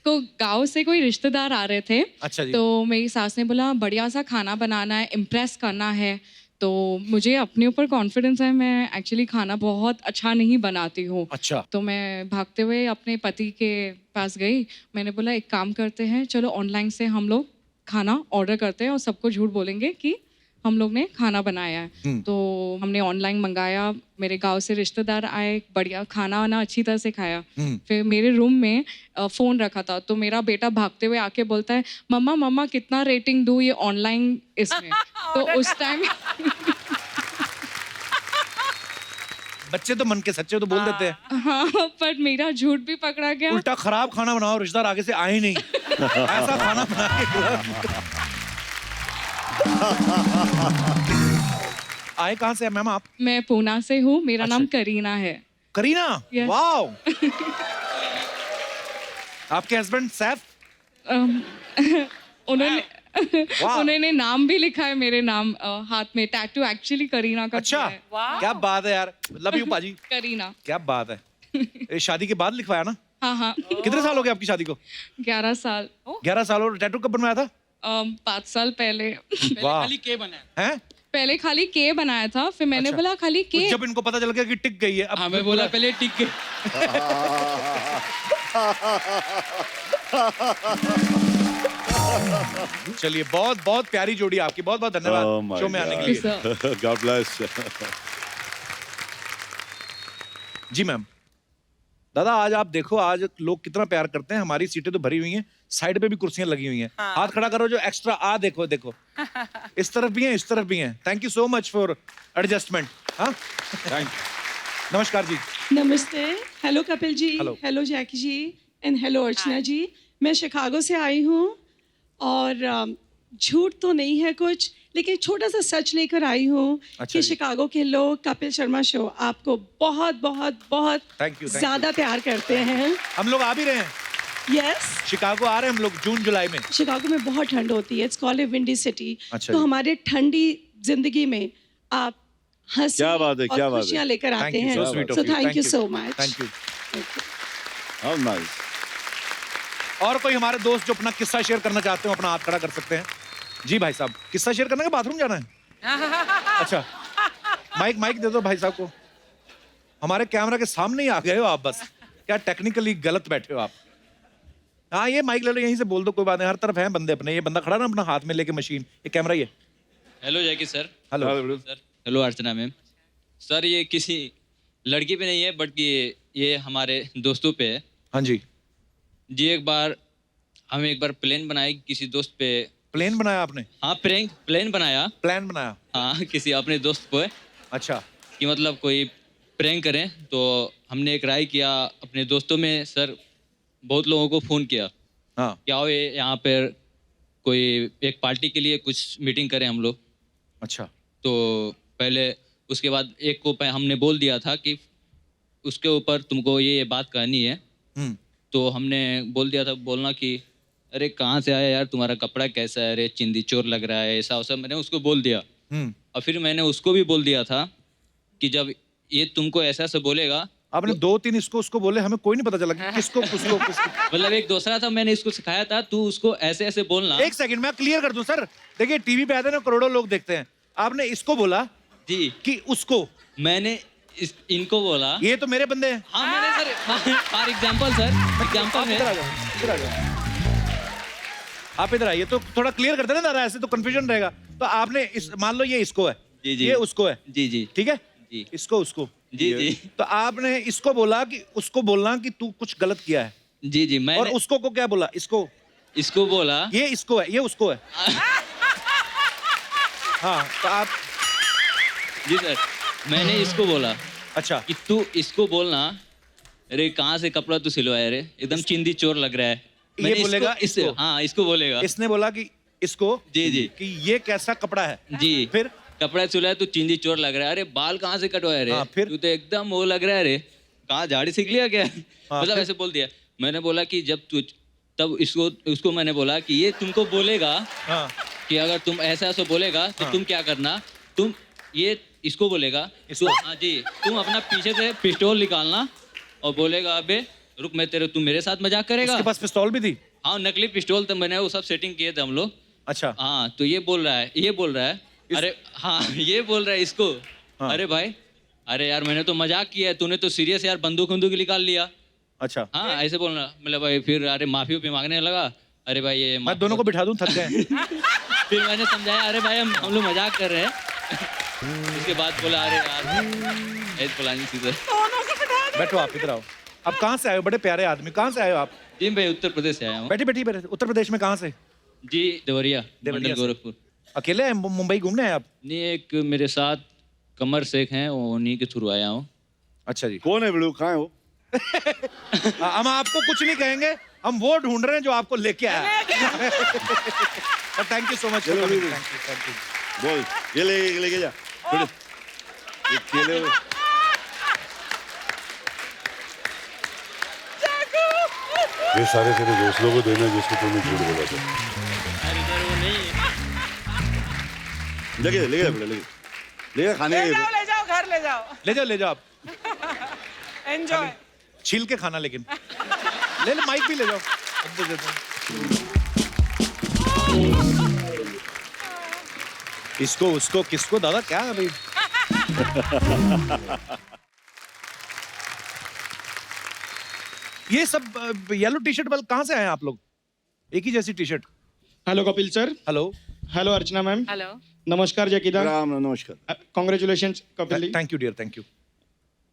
को गांव से कोई रिश्तेदार आ रहे थे। अच्छा जी। तो मेरी सास ने बोला बढ़िया सा खाना बनाना है, इम्प्रेस करना है। तो मुझे अपने ऊपर कॉन्फिडेंस है, मैं एक्चुअली खाना बहुत अच्छा नहीं बनाती हूँ। अच्छा। तो मैं भागते हुए अपने पति के पास गई। मैंने बोला एक काम करते हैं, चलो ऑनलाइन से हम लोग खाना ऑर्डर करते हैं और सबको झूठ बोलेंगे कि हम लोग ने खाना बनाया है। तो हमने ऑनलाइन मंगाया, मेरे गांव से रिश्तेदार आए, बढ़िया खाना वाना अच्छी तरह से खाया। फिर मेरे रूम में फ़ोन रखा था, तो मेरा बेटा भागते हुए आके बोलता है मम्मा मम्मा कितना रेटिंग दूँ ये ऑनलाइन इसमें। तो उस टाइम बच्चे तो मन के सच्चे तो बोल देते हैं। हाँ, पर मेरा झूठ भी पकड़ा गया। उल्टा खराब खाना बनाओ, रिश्तेदार आगे से आए ही नहीं। ऐसा खाना बना के आए कहाँ से हैं मैम आप? मैं पूना से हूँ, मेरा नाम करीना है। करीना? Yes. वाओ। आपके हस्बैंड सैफ? उन्होंने वाह। उन्होंने नाम भी लिखा है मेरे नाम हाथ में, टैटू एक्चुअली करीना का अच्छा, किया है। क्या बात है यार, लव यू पाजी। करीना। क्या बात है। ये शादी के बाद लिखवाया ना? हाँ हाँ। कितने साल हो गए आपकी शादी को? 11 साल। 11 साल। और टैटू कब बनवाया था? 5 साल पहले। वाह। हैं? पहले खाली के बनाया था, फिर मैंने बोला खाली के। जब इनको पता चल गया कि टिक गई है, अब हाँ मैं बोला पहले टिक गई। चलिए बहुत बहुत प्यारी जोड़ी आपकी, बहुत बहुत Oh धन्यवाद my शो में आने के God. लिए। Sir God bless. जी मैम। दादा आज आप देखो, आज लोग कितना प्यार करते हैं, हमारी सीटें तो भरी हुई हैं, साइड पे भी कुर्सियां लगी हुई हैं। हाथ खड़ा करो जो एक्स्ट्रा आ, देखो देखो, इस तरफ भी हैं, इस तरफ भी हैं। Thank you so much for adjustment. हाँ, थैंक यू। नमस्कार जी। नमस्ते। Hello Kapil ji, hello. Hello Jackie ji and hello Archana ji. मैं शिकागो से आई हूँ और झूठ तो नहीं है कुछ, लेकिन छोटा सा सच लेकर आई हूँ अच्छा कि जी। शिकागो के लोग कपिल शर्मा शो आपको बहुत बहुत बहुत Thank you, thank ज़्यादा प्यार करते हैं। हम लोग आ भी रहे हैं, यस, शिकागो आ रहे हैं हम लोग जून जुलाई में। शिकागो में बहुत ठंड होती है, it's called a windy city. अच्छा तो जी। हमारे ठंडी जिंदगी में आप हंसी क्या बात है, और क्या बात है। खुशियाँ लेकर Thank आते you, हैं। so sweet of so you. Thank Thank you you. So much. Thank you. How nice. और कोई हमारे दोस्त जो अपना किस्सा शेयर करना चाहते हो अपना हाथ खड़ा कर सकते हैं। जी भाई साहब, किस्सा शेयर करना है, बाथरूम जाना है? अच्छा, माइक माइक दे दो भाई साहब को। हमारे कैमरा के सामने ही आ गए हो आप, बस क्या टेक्निकली गलत बैठे हो आप। हाँ ये माइक ले लो, यहीं से बोल दो, कोई बात नहीं, हर तरफ है बंदे अपने। ये बंदा खड़ा ना अपना हाथ में लेके मशीन, ये कैमरा ही है। Hello Jackie sir. Hello sir hello Archana ma'am. Sir ये किसी लड़की पे नहीं है बट ये हमारे दोस्तों पे है। हाँ जी। जी एक बार प्लान बनाए किसी दोस्त पे। प्लेन बनाया आपने? हाँ प्लान बनाया। प्लान बनाया? हाँ किसी अपने दोस्त पे अच्छा। कि मतलब कोई प्रैंक करें। तो हमने एक राय किया अपने दोस्तों में, सर बहुत लोगों को फ़ोन किया हाँ। कि आओ ये यहाँ पर कोई एक पार्टी के लिए कुछ मीटिंग करें हम लोग। अच्छा। तो पहले उसके बाद एक को हमने बोल दिया था कि उसके ऊपर तुमको ये बात कहनी है। तो हमने बोल दिया था बोलना कि अरे कहाँ से आया यार, तुम्हारा कपड़ा कैसा है, अरे चिंदी चोर लग रहा है, ऐसा वैसा मैंने उसको बोल दिया। और फिर मैंने उसको भी बोल दिया था कि जब ये तुमको ऐसा ऐसा बोलेगा। आपने 2-3 इसको उसको बोले, हमें कोई नहीं पता चला कि किसको किसको मतलब एक दूसरा था, मैंने इसको सिखाया था तू उसको ऐसे ऐसे बोलना। एक सेकंड मैं क्लियर कर दूं सर, देखिए टीवी पे आते हैं ना, करोड़ों लोग देखते हैं। आपने इसको बोला जी कि उसको? मैंने इनको बोला। ये तो मेरे बंदे हैं। हाँ मैंने sir for example sir example में इधर आ जाओ, इधर आ जाओ। आप इधर आइए, तो थोड़ा क्लियर करते ना दादा, ऐसे तो कंफ्यूजन रहेगा। तो आपने इस, मान लो ये इसको है, जी, जी। ये उसको है, जी जी ठीक है, जी। इसको उसको, जी जी तो आपने इसको बोला कि उसको बोलना कि तू कुछ गलत किया है, जी जी। और मैंने उसको को क्या बोला? इसको, इसको बोला ये इसको है, ये उसको है। हाँ, तो आप, जी सर, मैंने इसको बोला अच्छा, कि तू इसको बोलना, अरे कहाँ से कपड़ा तू सिलवाया रे, एकदम चिंदी चोर लग रहा है। ये मैंने बोलेगा इसको, इसको? हाँ इसको बोलेगा। इसने बोला कि इसको, जी जी कि ये कैसा कपड़ा है, जी। फिर कपड़ा सिलवाया तू चिंदी चोर लग रहा है। अरे बाल कहाँ से कटवाया रे, हाँ, फिर? तू तो एकदम वो लग रहा है रे, कहाँ झाड़ी सीख लिया क्या? मतलब फिर? ऐसे बोल दिया। मैंने बोला कि जब तू, तब उसको मैंने बोला कि ये तुमको बोलेगा हाँ, कि अगर तुम ऐसा ऐसा बोलेगा तो हाँ। तुम क्या करना, तुम ये इसको बोलेगा, इसको? हाँ जी, तुम अपना पीछे से पिस्टल निकालना और बोलेगा अबे रुक, मैं तेरे, तू मेरे साथ मजाक करेगा। उसके पास पिस्तौल भी थी? हाँ नकली पिस्टल, तो मैंने वो सब सेटिंग किए थे हम लोग। अच्छा, हाँ तो ये बोल रहा है, अरे हाँ ये बोल रहा है इसको, हाँ। अरे भाई, अरे यार मैंने तो मजाक किया है, तूने तो सीरियस यार बंदूक निकाल लिया। अच्छा, हाँ ऐसे बोलना, मतलब भाई फिर अरे माफी मांगने लगा, अरे भाई ये मैं दोनों को बिठा दूं, थक गए। फिर मैंने समझाया अरे भाई हम लोग मजाक कर रहे हैं। उसके बाद बोला अरे यार ऐसे बोला नहीं सीधे। बैठो, आप इधर आओ। आप कहाँ से आए हो, बड़े प्यारे आदमी, कहाँ से आए हो आप? जी भाई उत्तर प्रदेश से आया हूँ। बैठी बैठी बैठी। उत्तर प्रदेश में कहाँ से? जी देवरिया, देवरिया मंडल से। गोरखपुर। अकेले आए मुंबई घूमने आए आप? नहीं, एक मेरे साथ कमर शेख हैं, उन्हीं के थ्रू आया हूँ। अच्छा जी। कौन है बिड़ू, कहाँ है वो? हम आपको कुछ नहीं कहेंगे, हम वो ढूंढ रहे हैं जो आपको लेके आया। Thank you so much. चलो, थैंक चलो। यू। बोल, ये लेके जा थोड़े, ये केले वो। ये सारे तेरे दोस्तों को देना जिसको तूने झूठ बोला था। अरे सर वो नहीं, लेके जा बेटा, लेके खाने के लिए। ले जाओ घर ले जाओ, ले जाओ आप, एंजॉय। छील के खाना, लेकिन ले माइक भी ले जाओ। अब दे देता हूं। इसको उसको किसको दादा, क्या अभी? ये सब येलो टी शर्ट वाले कहाँ से आए हैं आप लोग? एक ही जैसी T shirt. Hello Kapil sir. Hello, hello Archana ma'am. Hello. नमस्कार जकीदा। राम नमस्कार। Congratulation Kapil ji. Thank you dear, thank you.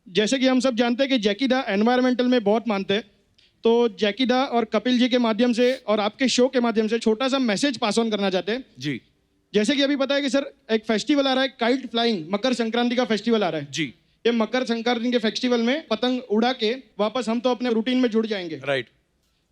जैसे कि हम सब जानते हैं कि जैकी दा एनवायरमेंटल में बहुत मानते हैं, तो जैकी दा और कपिल जी के माध्यम से और आपके शो के माध्यम से छोटा सा मैसेज पास ऑन करना चाहते हैं। जी जैसे कि अभी पता है कि सर एक फेस्टिवल आ रहा है, काइट फ्लाइंग, मकर संक्रांति का फेस्टिवल आ रहा है। जी, ये मकर संक्रांति के फेस्टिवल में पतंग उड़ा के वापस हम तो अपने रूटीन में जुड़ जाएंगे, राइट।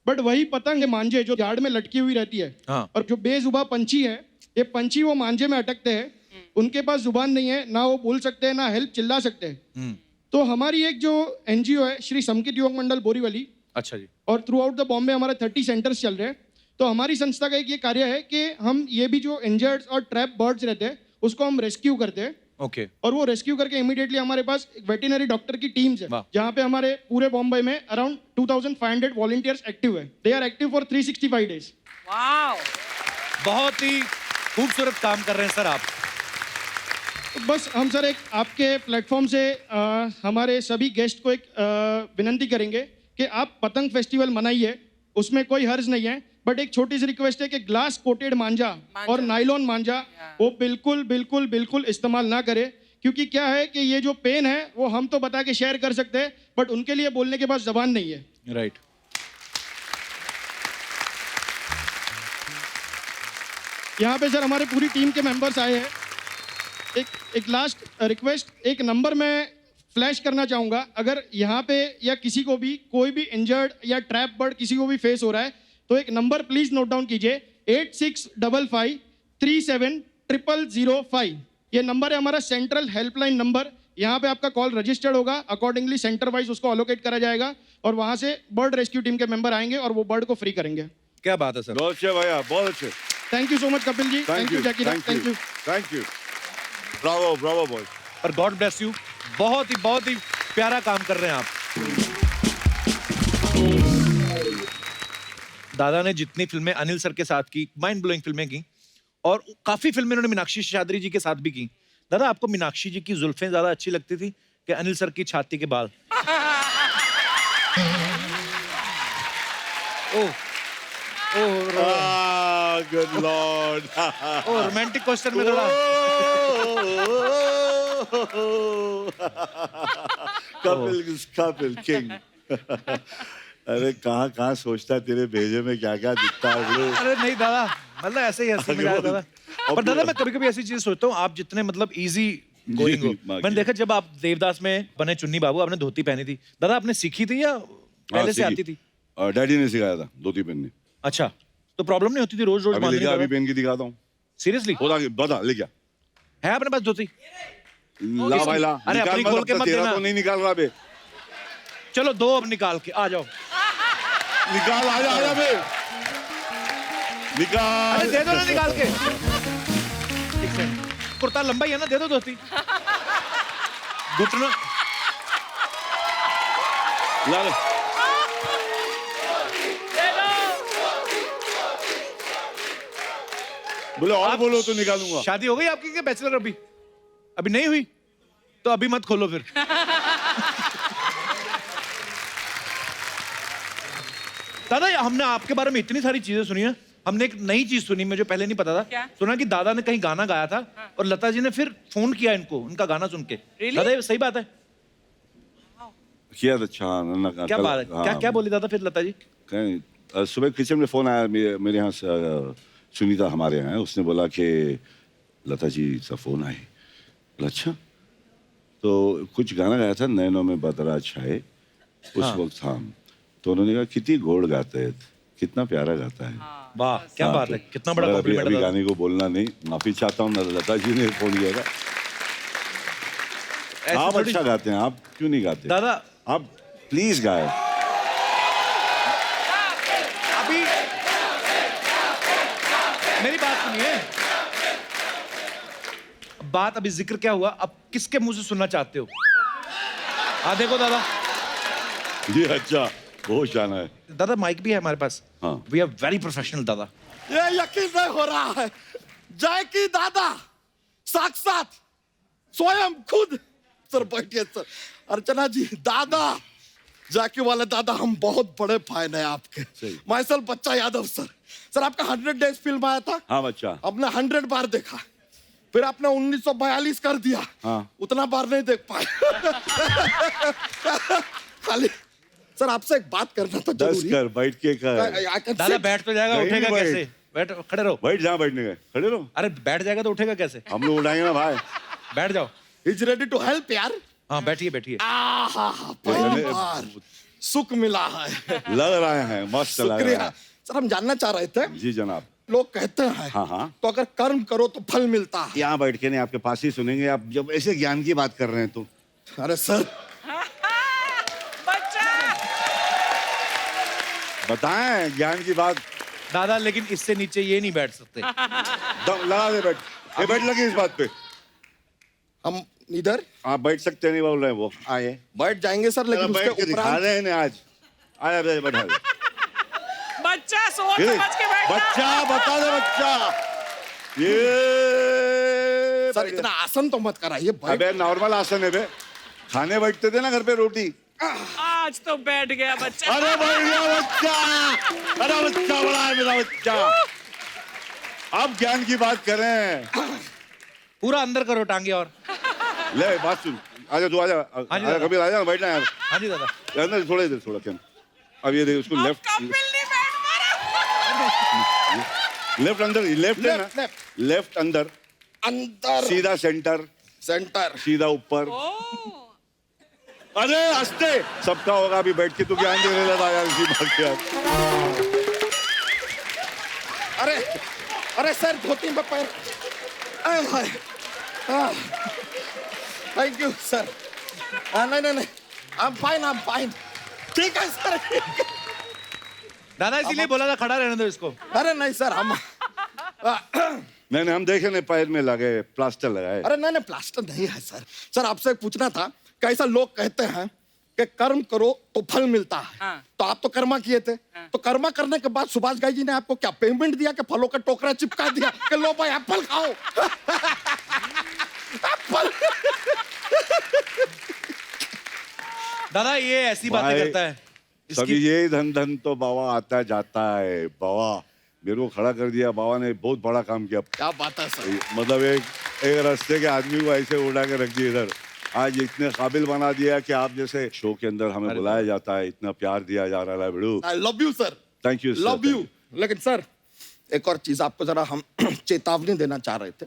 बट वही पतंग मांझे जो झाड़ में लटकी हुई रहती है, हाँ। और जो बेजुबान पंछी है, ये पंछी वो मांझे में अटकते हैं, उनके पास जुबान नहीं है, ना वो बोल सकते हैं ना हेल्प चिल्ला सकते हैं। तो हमारी एक जो एनजीओ है श्री समकित युवक मंडल बोरीवली, अच्छा जी, और थ्रू आउट द बॉम्बे हमारे 30 सेंटर्स चल रहे हैं। तो हमारी संस्था का एक ये कार्य है कि हम ये भी जो इंजर्ड और ट्रैप बर्ड्स रहते हैं उसको हम रेस्क्यू करते हैं, ओके। और वो रेस्क्यू करके इमीडिएटली हमारे पास वेटरनरी डॉक्टर की टीम्स है, वाह। जहाँ पे हमारे पूरे बॉम्बे में अराउंड 2500 वॉलंटियर्स एक्टिव है। They are active for 365 days. Wow, बहुत ही खूबसूरत काम कर रहे हैं सर आप। तो बस हम सर एक आपके प्लेटफॉर्म से हमारे सभी गेस्ट को एक विनंती करेंगे कि आप पतंग फेस्टिवल मनाइए, उसमें कोई हर्ज नहीं है, बट एक छोटी सी रिक्वेस्ट है कि ग्लास कोटेड मांझा और नाइलॉन मांझा वो बिल्कुल बिल्कुल बिल्कुल इस्तेमाल ना करें, क्योंकि क्या है कि ये जो पेन है वो हम तो बता के शेयर कर सकते हैं, बट उनके लिए बोलने के पास जबान नहीं है। राइट। यहाँ पे सर हमारे पूरी टीम के मेंबर्स आए हैं। एक लास्ट रिक्वेस्ट, एक नंबर मैं फ्लैश करना चाहूँगा, अगर यहाँ पे या किसी को भी कोई भी इंजर्ड या ट्रैप बर्ड किसी को भी फेस हो रहा है तो एक नंबर प्लीज नोट डाउन कीजिए, 8655370005। ये नंबर है हमारा सेंट्रल हेल्पलाइन नंबर। यहाँ पे आपका कॉल रजिस्टर्ड होगा, अकॉर्डिंगली सेंटर वाइज उसको अलोकेट करा जाएगा और वहाँ से बर्ड रेस्क्यू टीम के मेंबर आएंगे और वो बर्ड को फ्री करेंगे। क्या बात है सर, बहुत अच्छे भैया, बहुत अच्छे। Thank you so much Kapil ji, thank you Jackie, thank you. Thank you, bravo bravo boy. और गॉड ब्लेस यू। बहुत ही प्यारा काम कर रहे हैं आप। दादा ने जितनी फिल्में अनिल सर के साथ की, माइंड ब्लोइंग फिल्में की, और काफी फिल्में उन्होंने मीनाक्षी शेषाद्री जी के साथ भी की। दादा आपको मीनाक्षी जी की जुल्फें ज्यादा अच्छी लगती थी कि अनिल सर की छाती के बाल? ओह ओह गुड लॉर्ड ओ रोमांटिक क्वेश्चन में थोड़ा कपिल किंग अरे कहाँ कहाँ सोचता है तेरे भेजे में क्या क्या दिखता है bro? अरे नहीं दादा, मतलब ऐसे ही हंसी मजाक दादा। पर दादा मैं कभी कभी ऐसी चीज सोचता हूँ, आप जितने मतलब इजी गोइंग हो, मैंने देखा जब आप देवदास में बने चुन्नी बाबू, आपने धोती पहनी थी, दादा आपने सीखी थी या पहले से आती थी? डैडी ने सिखाया था धोती पहननी। अच्छा, तो प्रॉब्लम नहीं होती थी रोज रोज अभी लेके अभी पहन के दिखाता हूँ। सीरियसली? बता ले क्या है अपने पास धोती? ला भाई ला, अरे अपनी खोल के मत तेरा देना। तो नहीं निकाल रहा बे, चलो दो अब निकाल के आ जाओ। निकाल आजा बे, निकाल। अरे दे दो ना निकाल के। एक सेकंड, कुर्ता लंबा ही है ना, दे दो धोती। घुटना ला ले। बोले और बोलो तो निकालूंगा। शादी हो गई आपकी क्या बैचलर? अभी अभी नहीं हुई तो अभी मत खोलो फिर। दादा हमने आपके बारे में इतनी सारी चीजें सुनी है, हमने एक नई चीज सुनी मुझे पहले नहीं पता था। क्या? सुना कि दादा ने कहीं गाना गाया था और लता जी ने फिर फोन किया इनको उनका गाना सुन के। दादा ये सही बात है? किया था अच्छा। क्या बात है? क्या क्या बोली दादा फिर लता जी? सुबह किचन में फोन आया मेरे यहाँ से, सुनीता हमारे यहाँ है, उसने बोला कि लता जी का फोन आए। अच्छा, तो कुछ गाना गाया था नैनों में बदरा छाए उस वक्त। हाँ, तो उन्होंने कहा कितनी गोड़ गाते हैं, कितना प्यारा गाता है। वाह क्या हाँ, बात तो है, कितना बड़ा अभी कॉम्प्लीमेंट अभी है गाने को बोलना नहीं, माफी चाहता हूँ, लता जी ने फोन किया था। आप थोड़ी- अच्छा गाते हैं, आप क्यों नहीं गाते दादा आप प्लीज गाए। अभी मेरी बात सुनिए, बात अभी जिक्र क्या हुआ, अब किसके मुंह से सुनना चाहते हो? हाँ देखो दादा, जी अच्छा, बहुत शाना है। दादा माइक भी है हमारे पास। हाँ। वी आर वेरी प्रोफेशनल दादा। ये यकीन नहीं हो रहा है, जय की दादा साक्षात स्वयं खुद। सर बैठिए सर। अर्चना जी, दादा जैकी वाले दादा, हम बहुत बड़े फैन हैं आपके। माइसल बच्चा यादव सर। सर आपका 100 डेज फिल्म आया था, हाँ बच्चा, आपने 100 बार देखा, फिर आपने 1942 कर दिया। हाँ। उतना बार नहीं देख पाए। खाली सर आपसे एक बात करना था 10 जरूरी। कर बैठ के कर। I can दादा sit। बैठ तो जाएगा, नहीं उठेगा बैठ। कैसे? बैठ, खड़े रहो। बैठ जहाँ बैठने गए, खड़े रहो। अरे बैठ जाएगा तो उठेगा कैसे? हम लोग उठाएंगे ना भाई। बैठ जाओ। He's ready to help यार। हाँ बैठिए बैठिए। आहा, पहली बार सुख मिला है। लग रहे हैं, मस्त लग रहा शुक्रिया है। सर, हम जानना चाह रहे थे, जी जनाब। लोग कहते हैं हाँ हाँ, तो अगर कर्म करो तो फल मिलता है। यहाँ बैठ के नहीं, आपके पास ही सुनेंगे। आप जब ऐसे ज्ञान की बात कर रहे हैं तो अरे सर बच्चा बताएं ज्ञान की बात। दादा लेकिन इससे नीचे ये नहीं बैठ सकते। दम लगा दे, बैठ। ये बैठ लगी इस बात पे। हम इधर आप बैठ सकते नहीं बोल रहे हैं, वो आए बैठ जाएंगे सर, लेकिन बैठ के उसके दिखा उपरांत रहे हैं आज। आया बैठा दे। बच्चा सोच ये समझ के बैठना। बच्चा बता दे, बच्चा ये सर इतना आसन तो मत कराइए। बैठ अबे नॉर्मल आसन है बे, खाने बैठते थे ना घर पे रोटी। आज तो बैठ गया बच्चा। अरे बढ़िया बच्चा, अरे बच्चा बड़ा है मेरा बच्चा। अब ज्ञान की बात करें। पूरा अंदर करो टांगे और। ले बात सुन, आजा तू आजा, हाँ जी आजा दादा। कभी आजा ना, बैठना यार हाँ जी दादा। अंदर, थोड़ा इधर थोड़ा क्या। अब ये देख उसको अब लेफ्ट कपिल नहीं बैठ पा रहा। लेफ्ट अंदर, लेफ्ट है ना, लेफ्ट अंदर, अंदर सीधा सेंटर, सेंटर। सीधा ऊपर। अरे हंसते सबका होगा। अभी बैठ के तू ज्ञान देने लगा यार इसी बात पे यार। अरे अरे सर धोती में पैर। Thank you sir. नहीं नहीं नहीं, आई एम फाइन। ठीक है सर। दादा इसीलिए बोला था खड़ा रहने दो इसको। अरे नहीं सर, हम नहीं हम देखे नहीं, पैर में लगे प्लास्टर लगाए। अरे नहीं नहीं, प्लास्टर नहीं है सर। सर आपसे पूछना था, कैसा लोग कहते हैं कि कर्म करो तो फल मिलता है। हाँ। तो आप तो कर्मा किए थे, तो कर्मा करने के बाद सुभाष गाई जी ने आपको क्या पेमेंट दिया कि फलों का टोकरा चिपका दिया कि लो भाई एप्पल खाओ? एप्पल। दादा ये ऐसी बातें भाई, करता है। सभी ये धन धन तो बाबा आता जाता है बाबा। मेरे को खड़ा कर दिया बाबा ने, बहुत बड़ा काम किया। क्या बात है सर। मतलब एक रास्ते के आदमी को ऐसे उड़ा के रख दिया इधर, आज इतने काबिल बना दिया कि आप जैसे शो के अंदर हमें बुलाया जाता है, इतना प्यार दिया जा रहा है बिड़ू। I love you sir. Thank you love you. लेकिन सर एक और चीज आपको जरा हम चेतावनी देना चाह रहे थे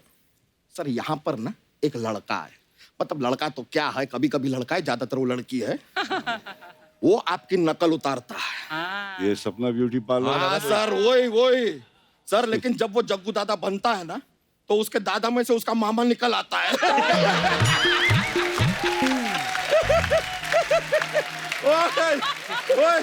सर। यहाँ पर ना एक लड़का है, मतलब लड़का तो क्या है, कभी कभी लड़का है, ज्यादातर वो लड़की है। वो आपकी नकल उतारता है। ये सपना ब्यूटी पार्लर। हाँ सर, वही सर। लेकिन जब वो जग्गू दादा बनता है ना, तो उसके दादा में से उसका मामा निकल आता है। ओए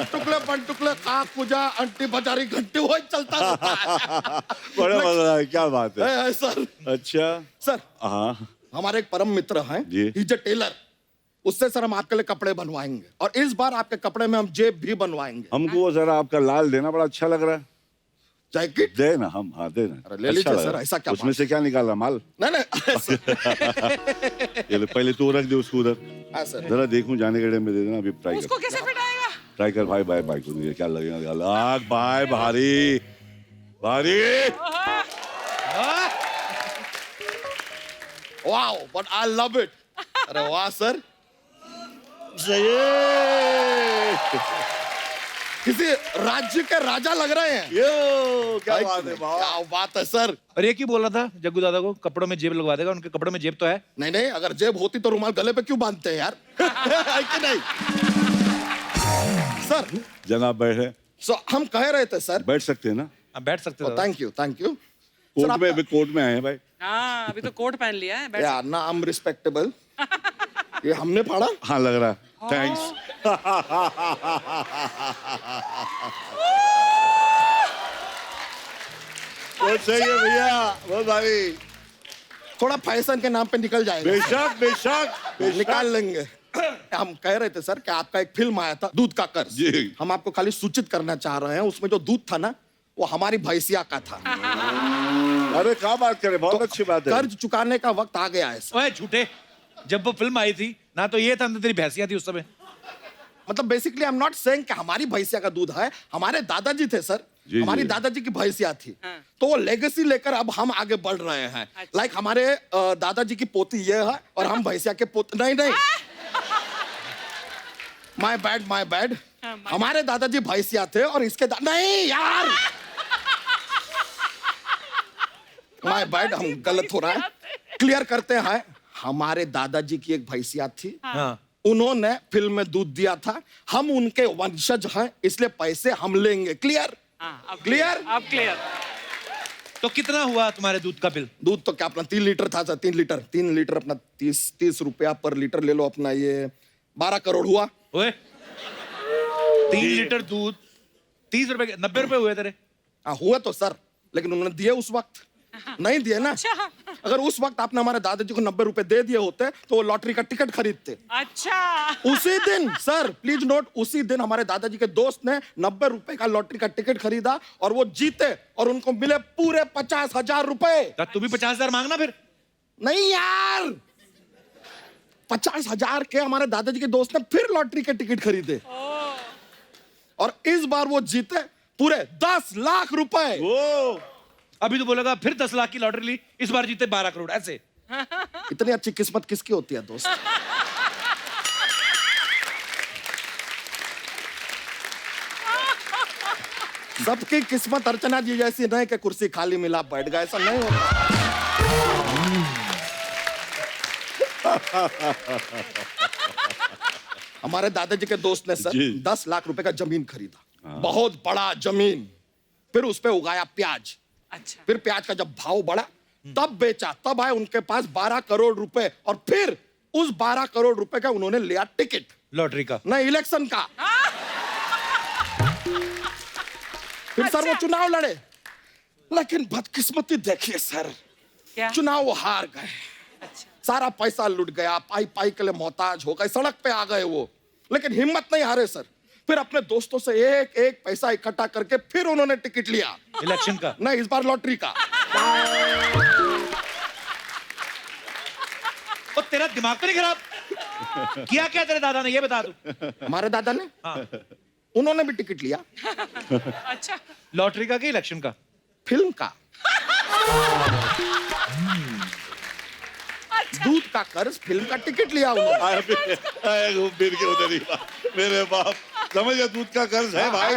टुकले पंटुकले काक पूजा अंटी बाजारी घंटी वो चलता रहता है। बड़ा मजा है, क्या बात है। है सर। अच्छा सर हाँ, हमारे एक परम मित्र हैं, जी। He is a tailor. उससे सर हम आपके लिए कपड़े बनवाएंगे, और इस बार आपके कपड़े में हम जेब भी बनवाएंगे। हमको जरा आपका लाल देना, बड़ा अच्छा लग रहा है। जैकेट दे ना, हम हाँ दे ना। अरे ले लीजिए अच्छा लग सर, रहा है। ऐसा क्या उसमें बात से क्या निकाला माल? नहीं नहीं सर। ये ले, पहले तू रख दे उसको उधर, हाँ सर। जरा देखूं, जाने के टाइम में दे देना। अभी ट्राई उसको कर, कैसे फिट आएगा? ट्राई कर भाई। बाय बाय को नहीं, क्या लगेगा? लाग भाई, भारी भारी। Wow, but I love it. अरे वाह सर, सही। किसी राज्य के राजा लग रहे हैं। यो क्या बात है, क्या बात है सर। और ये क्यों बोल रहा था जग्गू दादा को कपड़ों में जेब लगवा देगा? उनके कपड़ों में जेब तो है। नहीं नहीं, अगर जेब होती तो रुमाल गले पे क्यों बांधते हैं यार? है कि नहीं सर? जनाब बैठे, सो हम कह रहे थे सर। बैठ सकते हैं ना? आप बैठ सकते हो। Thank you thank you. Court में, अभी कोर्ट में आए हैं भाई। हाँ, अभी तो कोट पहन लिया है। बैठ या ना, आई एम रिस्पेक्टेबल। ये हमने पढ़ा। हाँ लग रहा है। थैंक्स। बहुत सही है भैया, बहुत भारी। थोड़ा फैशन के नाम पे निकल जाएगा। बेशक बेशक निकाल लेंगे। हम कह रहे थे सर कि आपका एक फिल्म आया था, दूध का कर्ज। जी। हम आपको खाली सूचित करना चाह रहे हैं, उसमें जो दूध था ना, वो हमारी भैंसिया का था। अरे क्या बात करे, बहुत अच्छी बात है। कर्ज चुकाने का वक्त आ गया है सर। ओए झूठे, जब वो फिल्म आई थी ना तो ये था ना तेरी भैंसिया थी उस समय। मतलब basically I am not saying कि हमारी भैंसिया का दूध है, हमारे दादाजी थे सर। जी, हमारी जी। दादाजी की भैंसिया थी। तो वो लेगेसी लेकर अब हम आगे बढ़ रहे हैं। लाइक हमारे दादाजी की पोती ये है, और हम भैंसिया के पोते। नहीं नहीं, माय बैड माय बैड। हमारे दादाजी भैंसिया थे और इसके नहीं यार, माय बैड, हम गलत हो रहा है। क्लियर करते हैं, हमारे दादाजी की एक भैंसिया थी। हाँ। उन्होंने फिल्म में दूध दिया था, हम उनके वंशज हैं, इसलिए पैसे हम लेंगे। क्लियर? क्लियर? अब क्लियर। तो कितना हुआ तुम्हारे दूध का बिल? दूध तो क्या अपना 3 लीटर था सर। 3 लीटर अपना 30 रुपया पर लीटर ले लो अपना, ये 12 करोड़ हुआ। ओए 3 लीटर दूध 30 रुपए, 90 रुपए हुए तेरे। हाँ हुआ तो सर, लेकिन उन्होंने दिए उस वक्त नहीं दिए ना। अगर उस वक्त आपने हमारे दादाजी को 90 रुपए दे दिए होते तो वो लॉटरी का टिकट खरीदते। अच्छा। उसी दिन सर, प्लीज नोट, उसी दिन हमारे दादाजी के दोस्त ने 90 रुपए का लॉटरी का टिकट खरीदा और वो जीते, और उनको मिले पूरे 50,000 रुपए। तो तू भी 50,000 मांगना फिर। नहीं यार, 50,000 के हमारे दादाजी के दोस्त ने फिर लॉटरी के टिकट खरीदे, और इस बार वो जीते पूरे 10 लाख रुपए। अभी तो बोलेगा फिर 10 लाख की लॉटरी ली, इस बार जीते 12 करोड़ ऐसे। इतनी अच्छी किस्मत किसकी होती है दोस्त? सबकी किस्मत अर्चना जी जैसी नहीं कि कुर्सी खाली मिला बैठ गए, ऐसा नहीं होता। हमारे दादाजी के दोस्त ने सर 10 लाख रुपए का जमीन खरीदा, बहुत बड़ा जमीन। फिर उस पे उगाया प्याज। अच्छा। फिर प्याज का जब भाव बढ़ा तब बेचा, तब आए उनके पास 12 करोड़ रुपए, और फिर उस 12 करोड़ रुपए का उन्होंने लिया टिकट, लॉटरी का नहीं इलेक्शन का। फिर सर वो चुनाव लड़े, लेकिन बदकिस्मती देखिए सर, क्या? चुनाव वो हार गए। सारा पैसा लुट गया, पाई पाई के लिए मोहताज हो गए, सड़क पे आ गए वो। लेकिन हिम्मत नहीं हारे सर, फिर अपने दोस्तों से एक एक पैसा इकट्ठा करके फिर उन्होंने टिकट लिया, इलेक्शन का नहीं इस बार लॉटरी का। और तेरा दिमाग तो नहीं खराब? किया क्या तेरे दादा ने, ये बता तू। हमारे दादा ने हाँ। उन्होंने भी टिकट लिया, अच्छा, लॉटरी का कि इलेक्शन का? फिल्म का। दूध का कर्ज, फिल्म का टिकट लिया उन्होंने। आए घूम फिर के उधर ही मेरे बाप, समझ गया, दूध का कर्ज है भाई।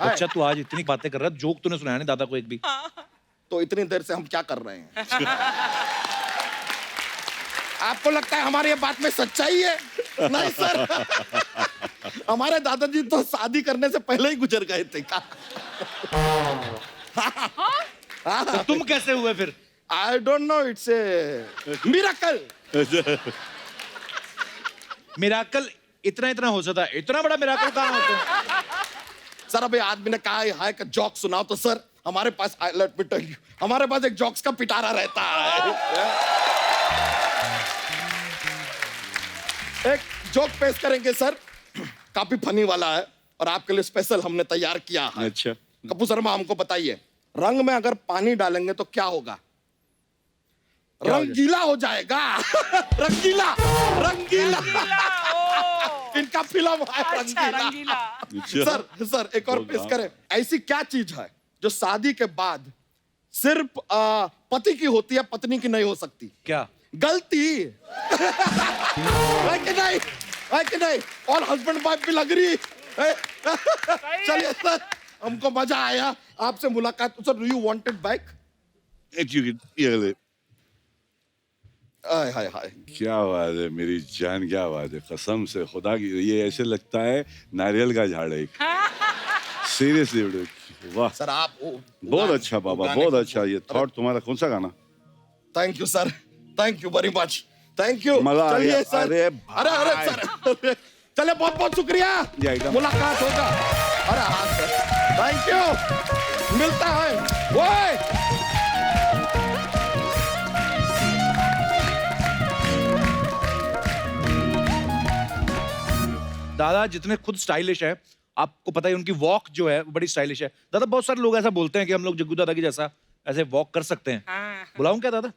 बच्चा तू आज इतनी बातें कर रहा है, जोक तूने सुनाया नहीं दादा को एक भी। तो इतनी देर से हम क्या कर रहे हैं? आपको लगता है हमारी ये बात में सच्चाई है? नहीं सर, हमारे दादाजी तो शादी करने से पहले ही गुजर गए थे। तो तुम कैसे हुए फिर? I don't know, it's a miracle. Miracle इतना इतना हो सकता है, इतना बड़ा मिराकल कहाँ होता है? सर अभी आदमी ने कहा हाय का जोक सुनाओ, तो सर हमारे पास, लेट मी टेल यू, हमारे पास एक जोक्स का पिटारा रहता है। एक जोक पेश करेंगे सर, काफी फनी वाला है और आपके लिए स्पेशल हमने तैयार किया है। अच्छा, कपूर शर्मा हमको बताइए, रंग में अगर पानी डालेंगे तो क्या होगा? रंगीला हो जाएगा। रंगीला, रंगीला। इनका फिल्म है रंगीला। सर एक और पेश करें। ऐसी क्या चीज है जो शादी के बाद सिर्फ पति की होती है, पत्नी की नहीं हो सकती? क्या? गलती। है कि नहीं? है कि नहीं? और हस्बैंड वाइफ भी लग रही। चलिए सर, हमको मजा आया आपसे मुलाकात। Sir, do you want it back? हाय हाय हाय, क्या बात है मेरी जान, क्या बात है, कसम से खुदा की, ये ऐसे लगता है नारियल का झाड़ है। सीरियसली, वाह सर आप बहुत अच्छा बाबा, बहुत अच्छा। ये थॉट तुम्हारा, कौन सा गाना? Thank you sir, thank you very much, thank you. मजा आ चलिए गया। सर, अरे अरे सर, चले, बहुत बहुत शुक्रिया, मुलाकात होगा। अरे हाँ सर, थैंक यू, मिलता है। ओए दादा जितने खुद स्टाइलिश है, आपको पता है उनकी वॉक जो है वो बड़ी स्टाइलिश है। दादा बहुत सारे लोग ऐसा बोलते हैं कि हम लोग जग्गू दादा की जैसा ऐसे वॉक कर सकते हैं। बुलाऊं क्या दादा?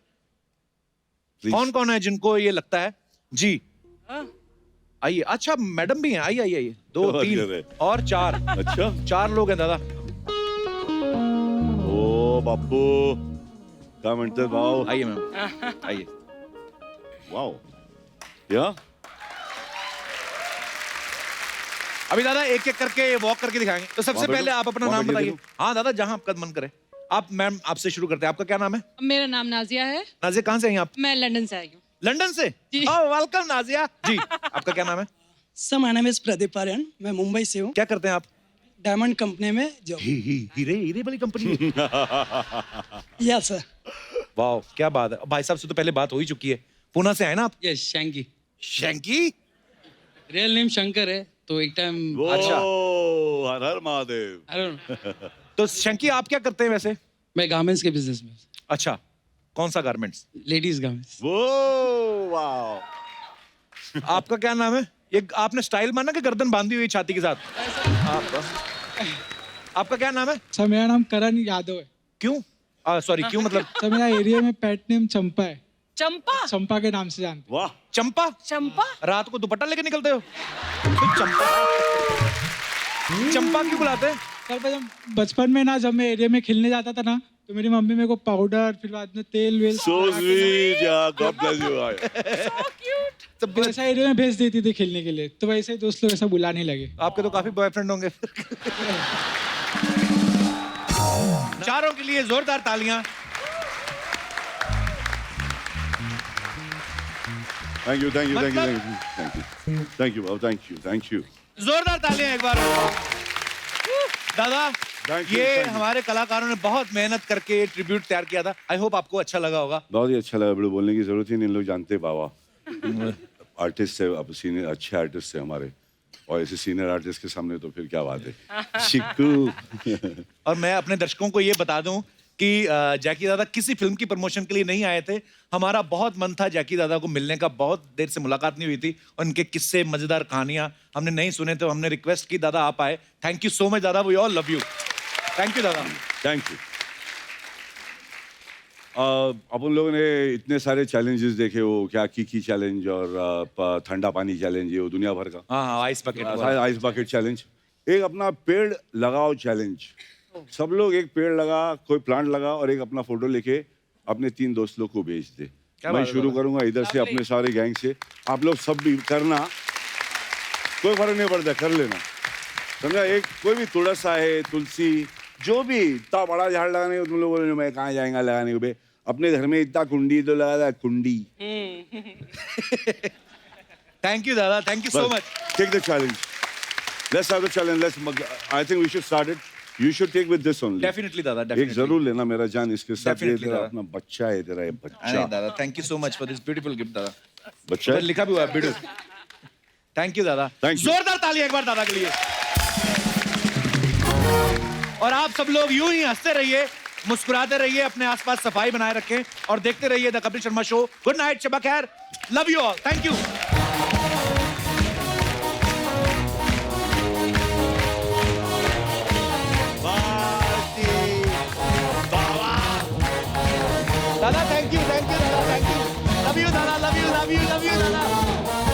कौन कौन है जिनको ये लगता है? जी आइए। अच्छा मैडम भी हैं, आइए आइए आइए। 2 3 और 4। अच्छा, 4 लोग हैं दादा। ओ बापू, क्या म्हणते भाऊ? आइए मैम, आइए। वाओ, या अभी दादा एक एक करके वॉक करके दिखाएंगे। तो सबसे पहले आप अपना नाम बताइए। हाँ दादा, जहाँ आपका मन करे। आप मैम, आपसे शुरू करते हैं। आपका क्या नाम है? मेरा नाम नाजिया है। नाजिया, कहाँ से हैं आप? मैं लंदन से आई हूँ। लंदन से? वेलकम नाजिया जी। आपका क्या नाम है? Sir my name is Pradeep Aryan, मैं मुंबई से हूँ। क्या करते हैं आप? डायमंड कंपनी में जो हीरे हीरे वाली कंपनी। या सर। वाह, क्या बात है। भाई साहब से तो पहले बात हो ही चुकी है। पुणे से आए ना आप? यस, शंकी। शंकी? रियल नेम शंकर है, तो एक टाइम। अच्छा, हर हर महादेव। I don't know. तो शंकी आप क्या करते हैं वैसे? मैं गारमेंट्स के बिजनेस में। अच्छा, कौन सा गारमेंट्स? Ladies garments. वो वाओ। आपका क्या नाम है? ये आपने स्टाइल माना कि गर्दन बांधी हुई छाती के साथ? आपका क्या नाम है? सर मेरा नाम करण यादव है। क्यों? सॉरी, क्यों मतलब? सर मेरा एरिया में पेट नेम चंपा है। चंपा? चंपा के नाम से जानते। वाह, चंपा? चंपा? रात को दुपट्टा लेके निकलते हो? तो चंपा, चंपा क्यों बुलाते हैं? सर जब बचपन में ना, जब मैं एरिया में खेलने जाता था ना, तो मेरी मम्मी मेरे को पाउडर, फिर बाद में तेल वेल, सो स्वीट यार, God bless you. So cute. तो ऐसा एरिया में भेज देती थी खेलने के लिए, तो वैसे ही दोस्त लोग ऐसा बुलाने लगे। आपके तो काफी बॉयफ्रेंड होंगे। चारों के लिए जोरदार तालियां। Thank you, thank you, thank you, thank you, thank you, thank you, thank you, thank you. जोरदार तालियां एक बार। दादा, ये हमारे कलाकारों ने बहुत मेहनत करके ये ट्रिब्यूट तैयार किया था। आई होप आपको अच्छा लगा होगा। बहुत ही अच्छा लगा, बड़े बोलने की जरूरत ही नहीं, इन लोग जानते हैं बाबा। आर्टिस्ट है, अब सीनियर अच्छे आर्टिस्ट है हमारे, और ऐसे सीनियर आर्टिस्ट के सामने तो फिर क्या बात है। चिक्कू। और मैं अपने दर्शकों को ये बता दूं कि जैकी दादा किसी फिल्म की प्रमोशन के लिए नहीं आए थे। हमारा बहुत मन था जैकी दादा को मिलने का, बहुत देर से मुलाकात नहीं हुई थी। उनके किस्से, मजेदार कहानियां हमने नहीं सुने, तो हमने रिक्वेस्ट की दादा आप आए। Thank you so much Dada, we all love you. Thank you दादा। Thank you. अपन लोगों ने इतने सारे चैलेंजेस देखे, वो क्या की चैलेंज और ठंडा पानी चैलेंज, ये वो दुनिया भर का। हाँ, ice bucket. Ice bucket challenge. एक अपना पेड़ लगाओ चैलेंज। सब लोग एक पेड़ लगा, कोई प्लांट लगा और एक अपना फोटो लेके अपने 3 दोस्त लोग को भेज दे। मैं शुरू करूंगा इधर से अपने सारे गैंग से, आप लोग सब भी करना, कोई फर्क नहीं पड़ता, कर लेना, समझा। एक कोई भी तुलसा है, तुलसी, जो भी इतना बड़ा झाड़ लगाने को तुम लोग बोले मैं कहाँ जाएगा लगाने को, अपने घर में इतना कुंडी तो लगा था, कुंडी। थैंक यू दादा, thank you so much. Take the challenge, let's have the challenge, let's, I think we should start it, you should take with this only. Definitely दादा, एक डेफिनेटली जरूर लेना मेरा जान, इसके साथ ये Definitely, तेरा दादा। अपना बच्चा है, तेरा ये बच्चा। नहीं दादा, thank you so much for this beautiful gift दादा। बच्चा ऊपर लिखा भी हुआ है बिडू। Thank you Dada, Thank you. जोरदार ताली एक बार दादा के लिए। और आप सब लोग यूं ही हंसते रहिए, मुस्कुराते रहिए, अपने आसपास सफाई बनाए रखें और देखते रहिए the Kapil Sharma show. Good night, शबा खैर, love you all, thank you. दादा थैंक यू दादा, thank you, love you Dada, love you दादा।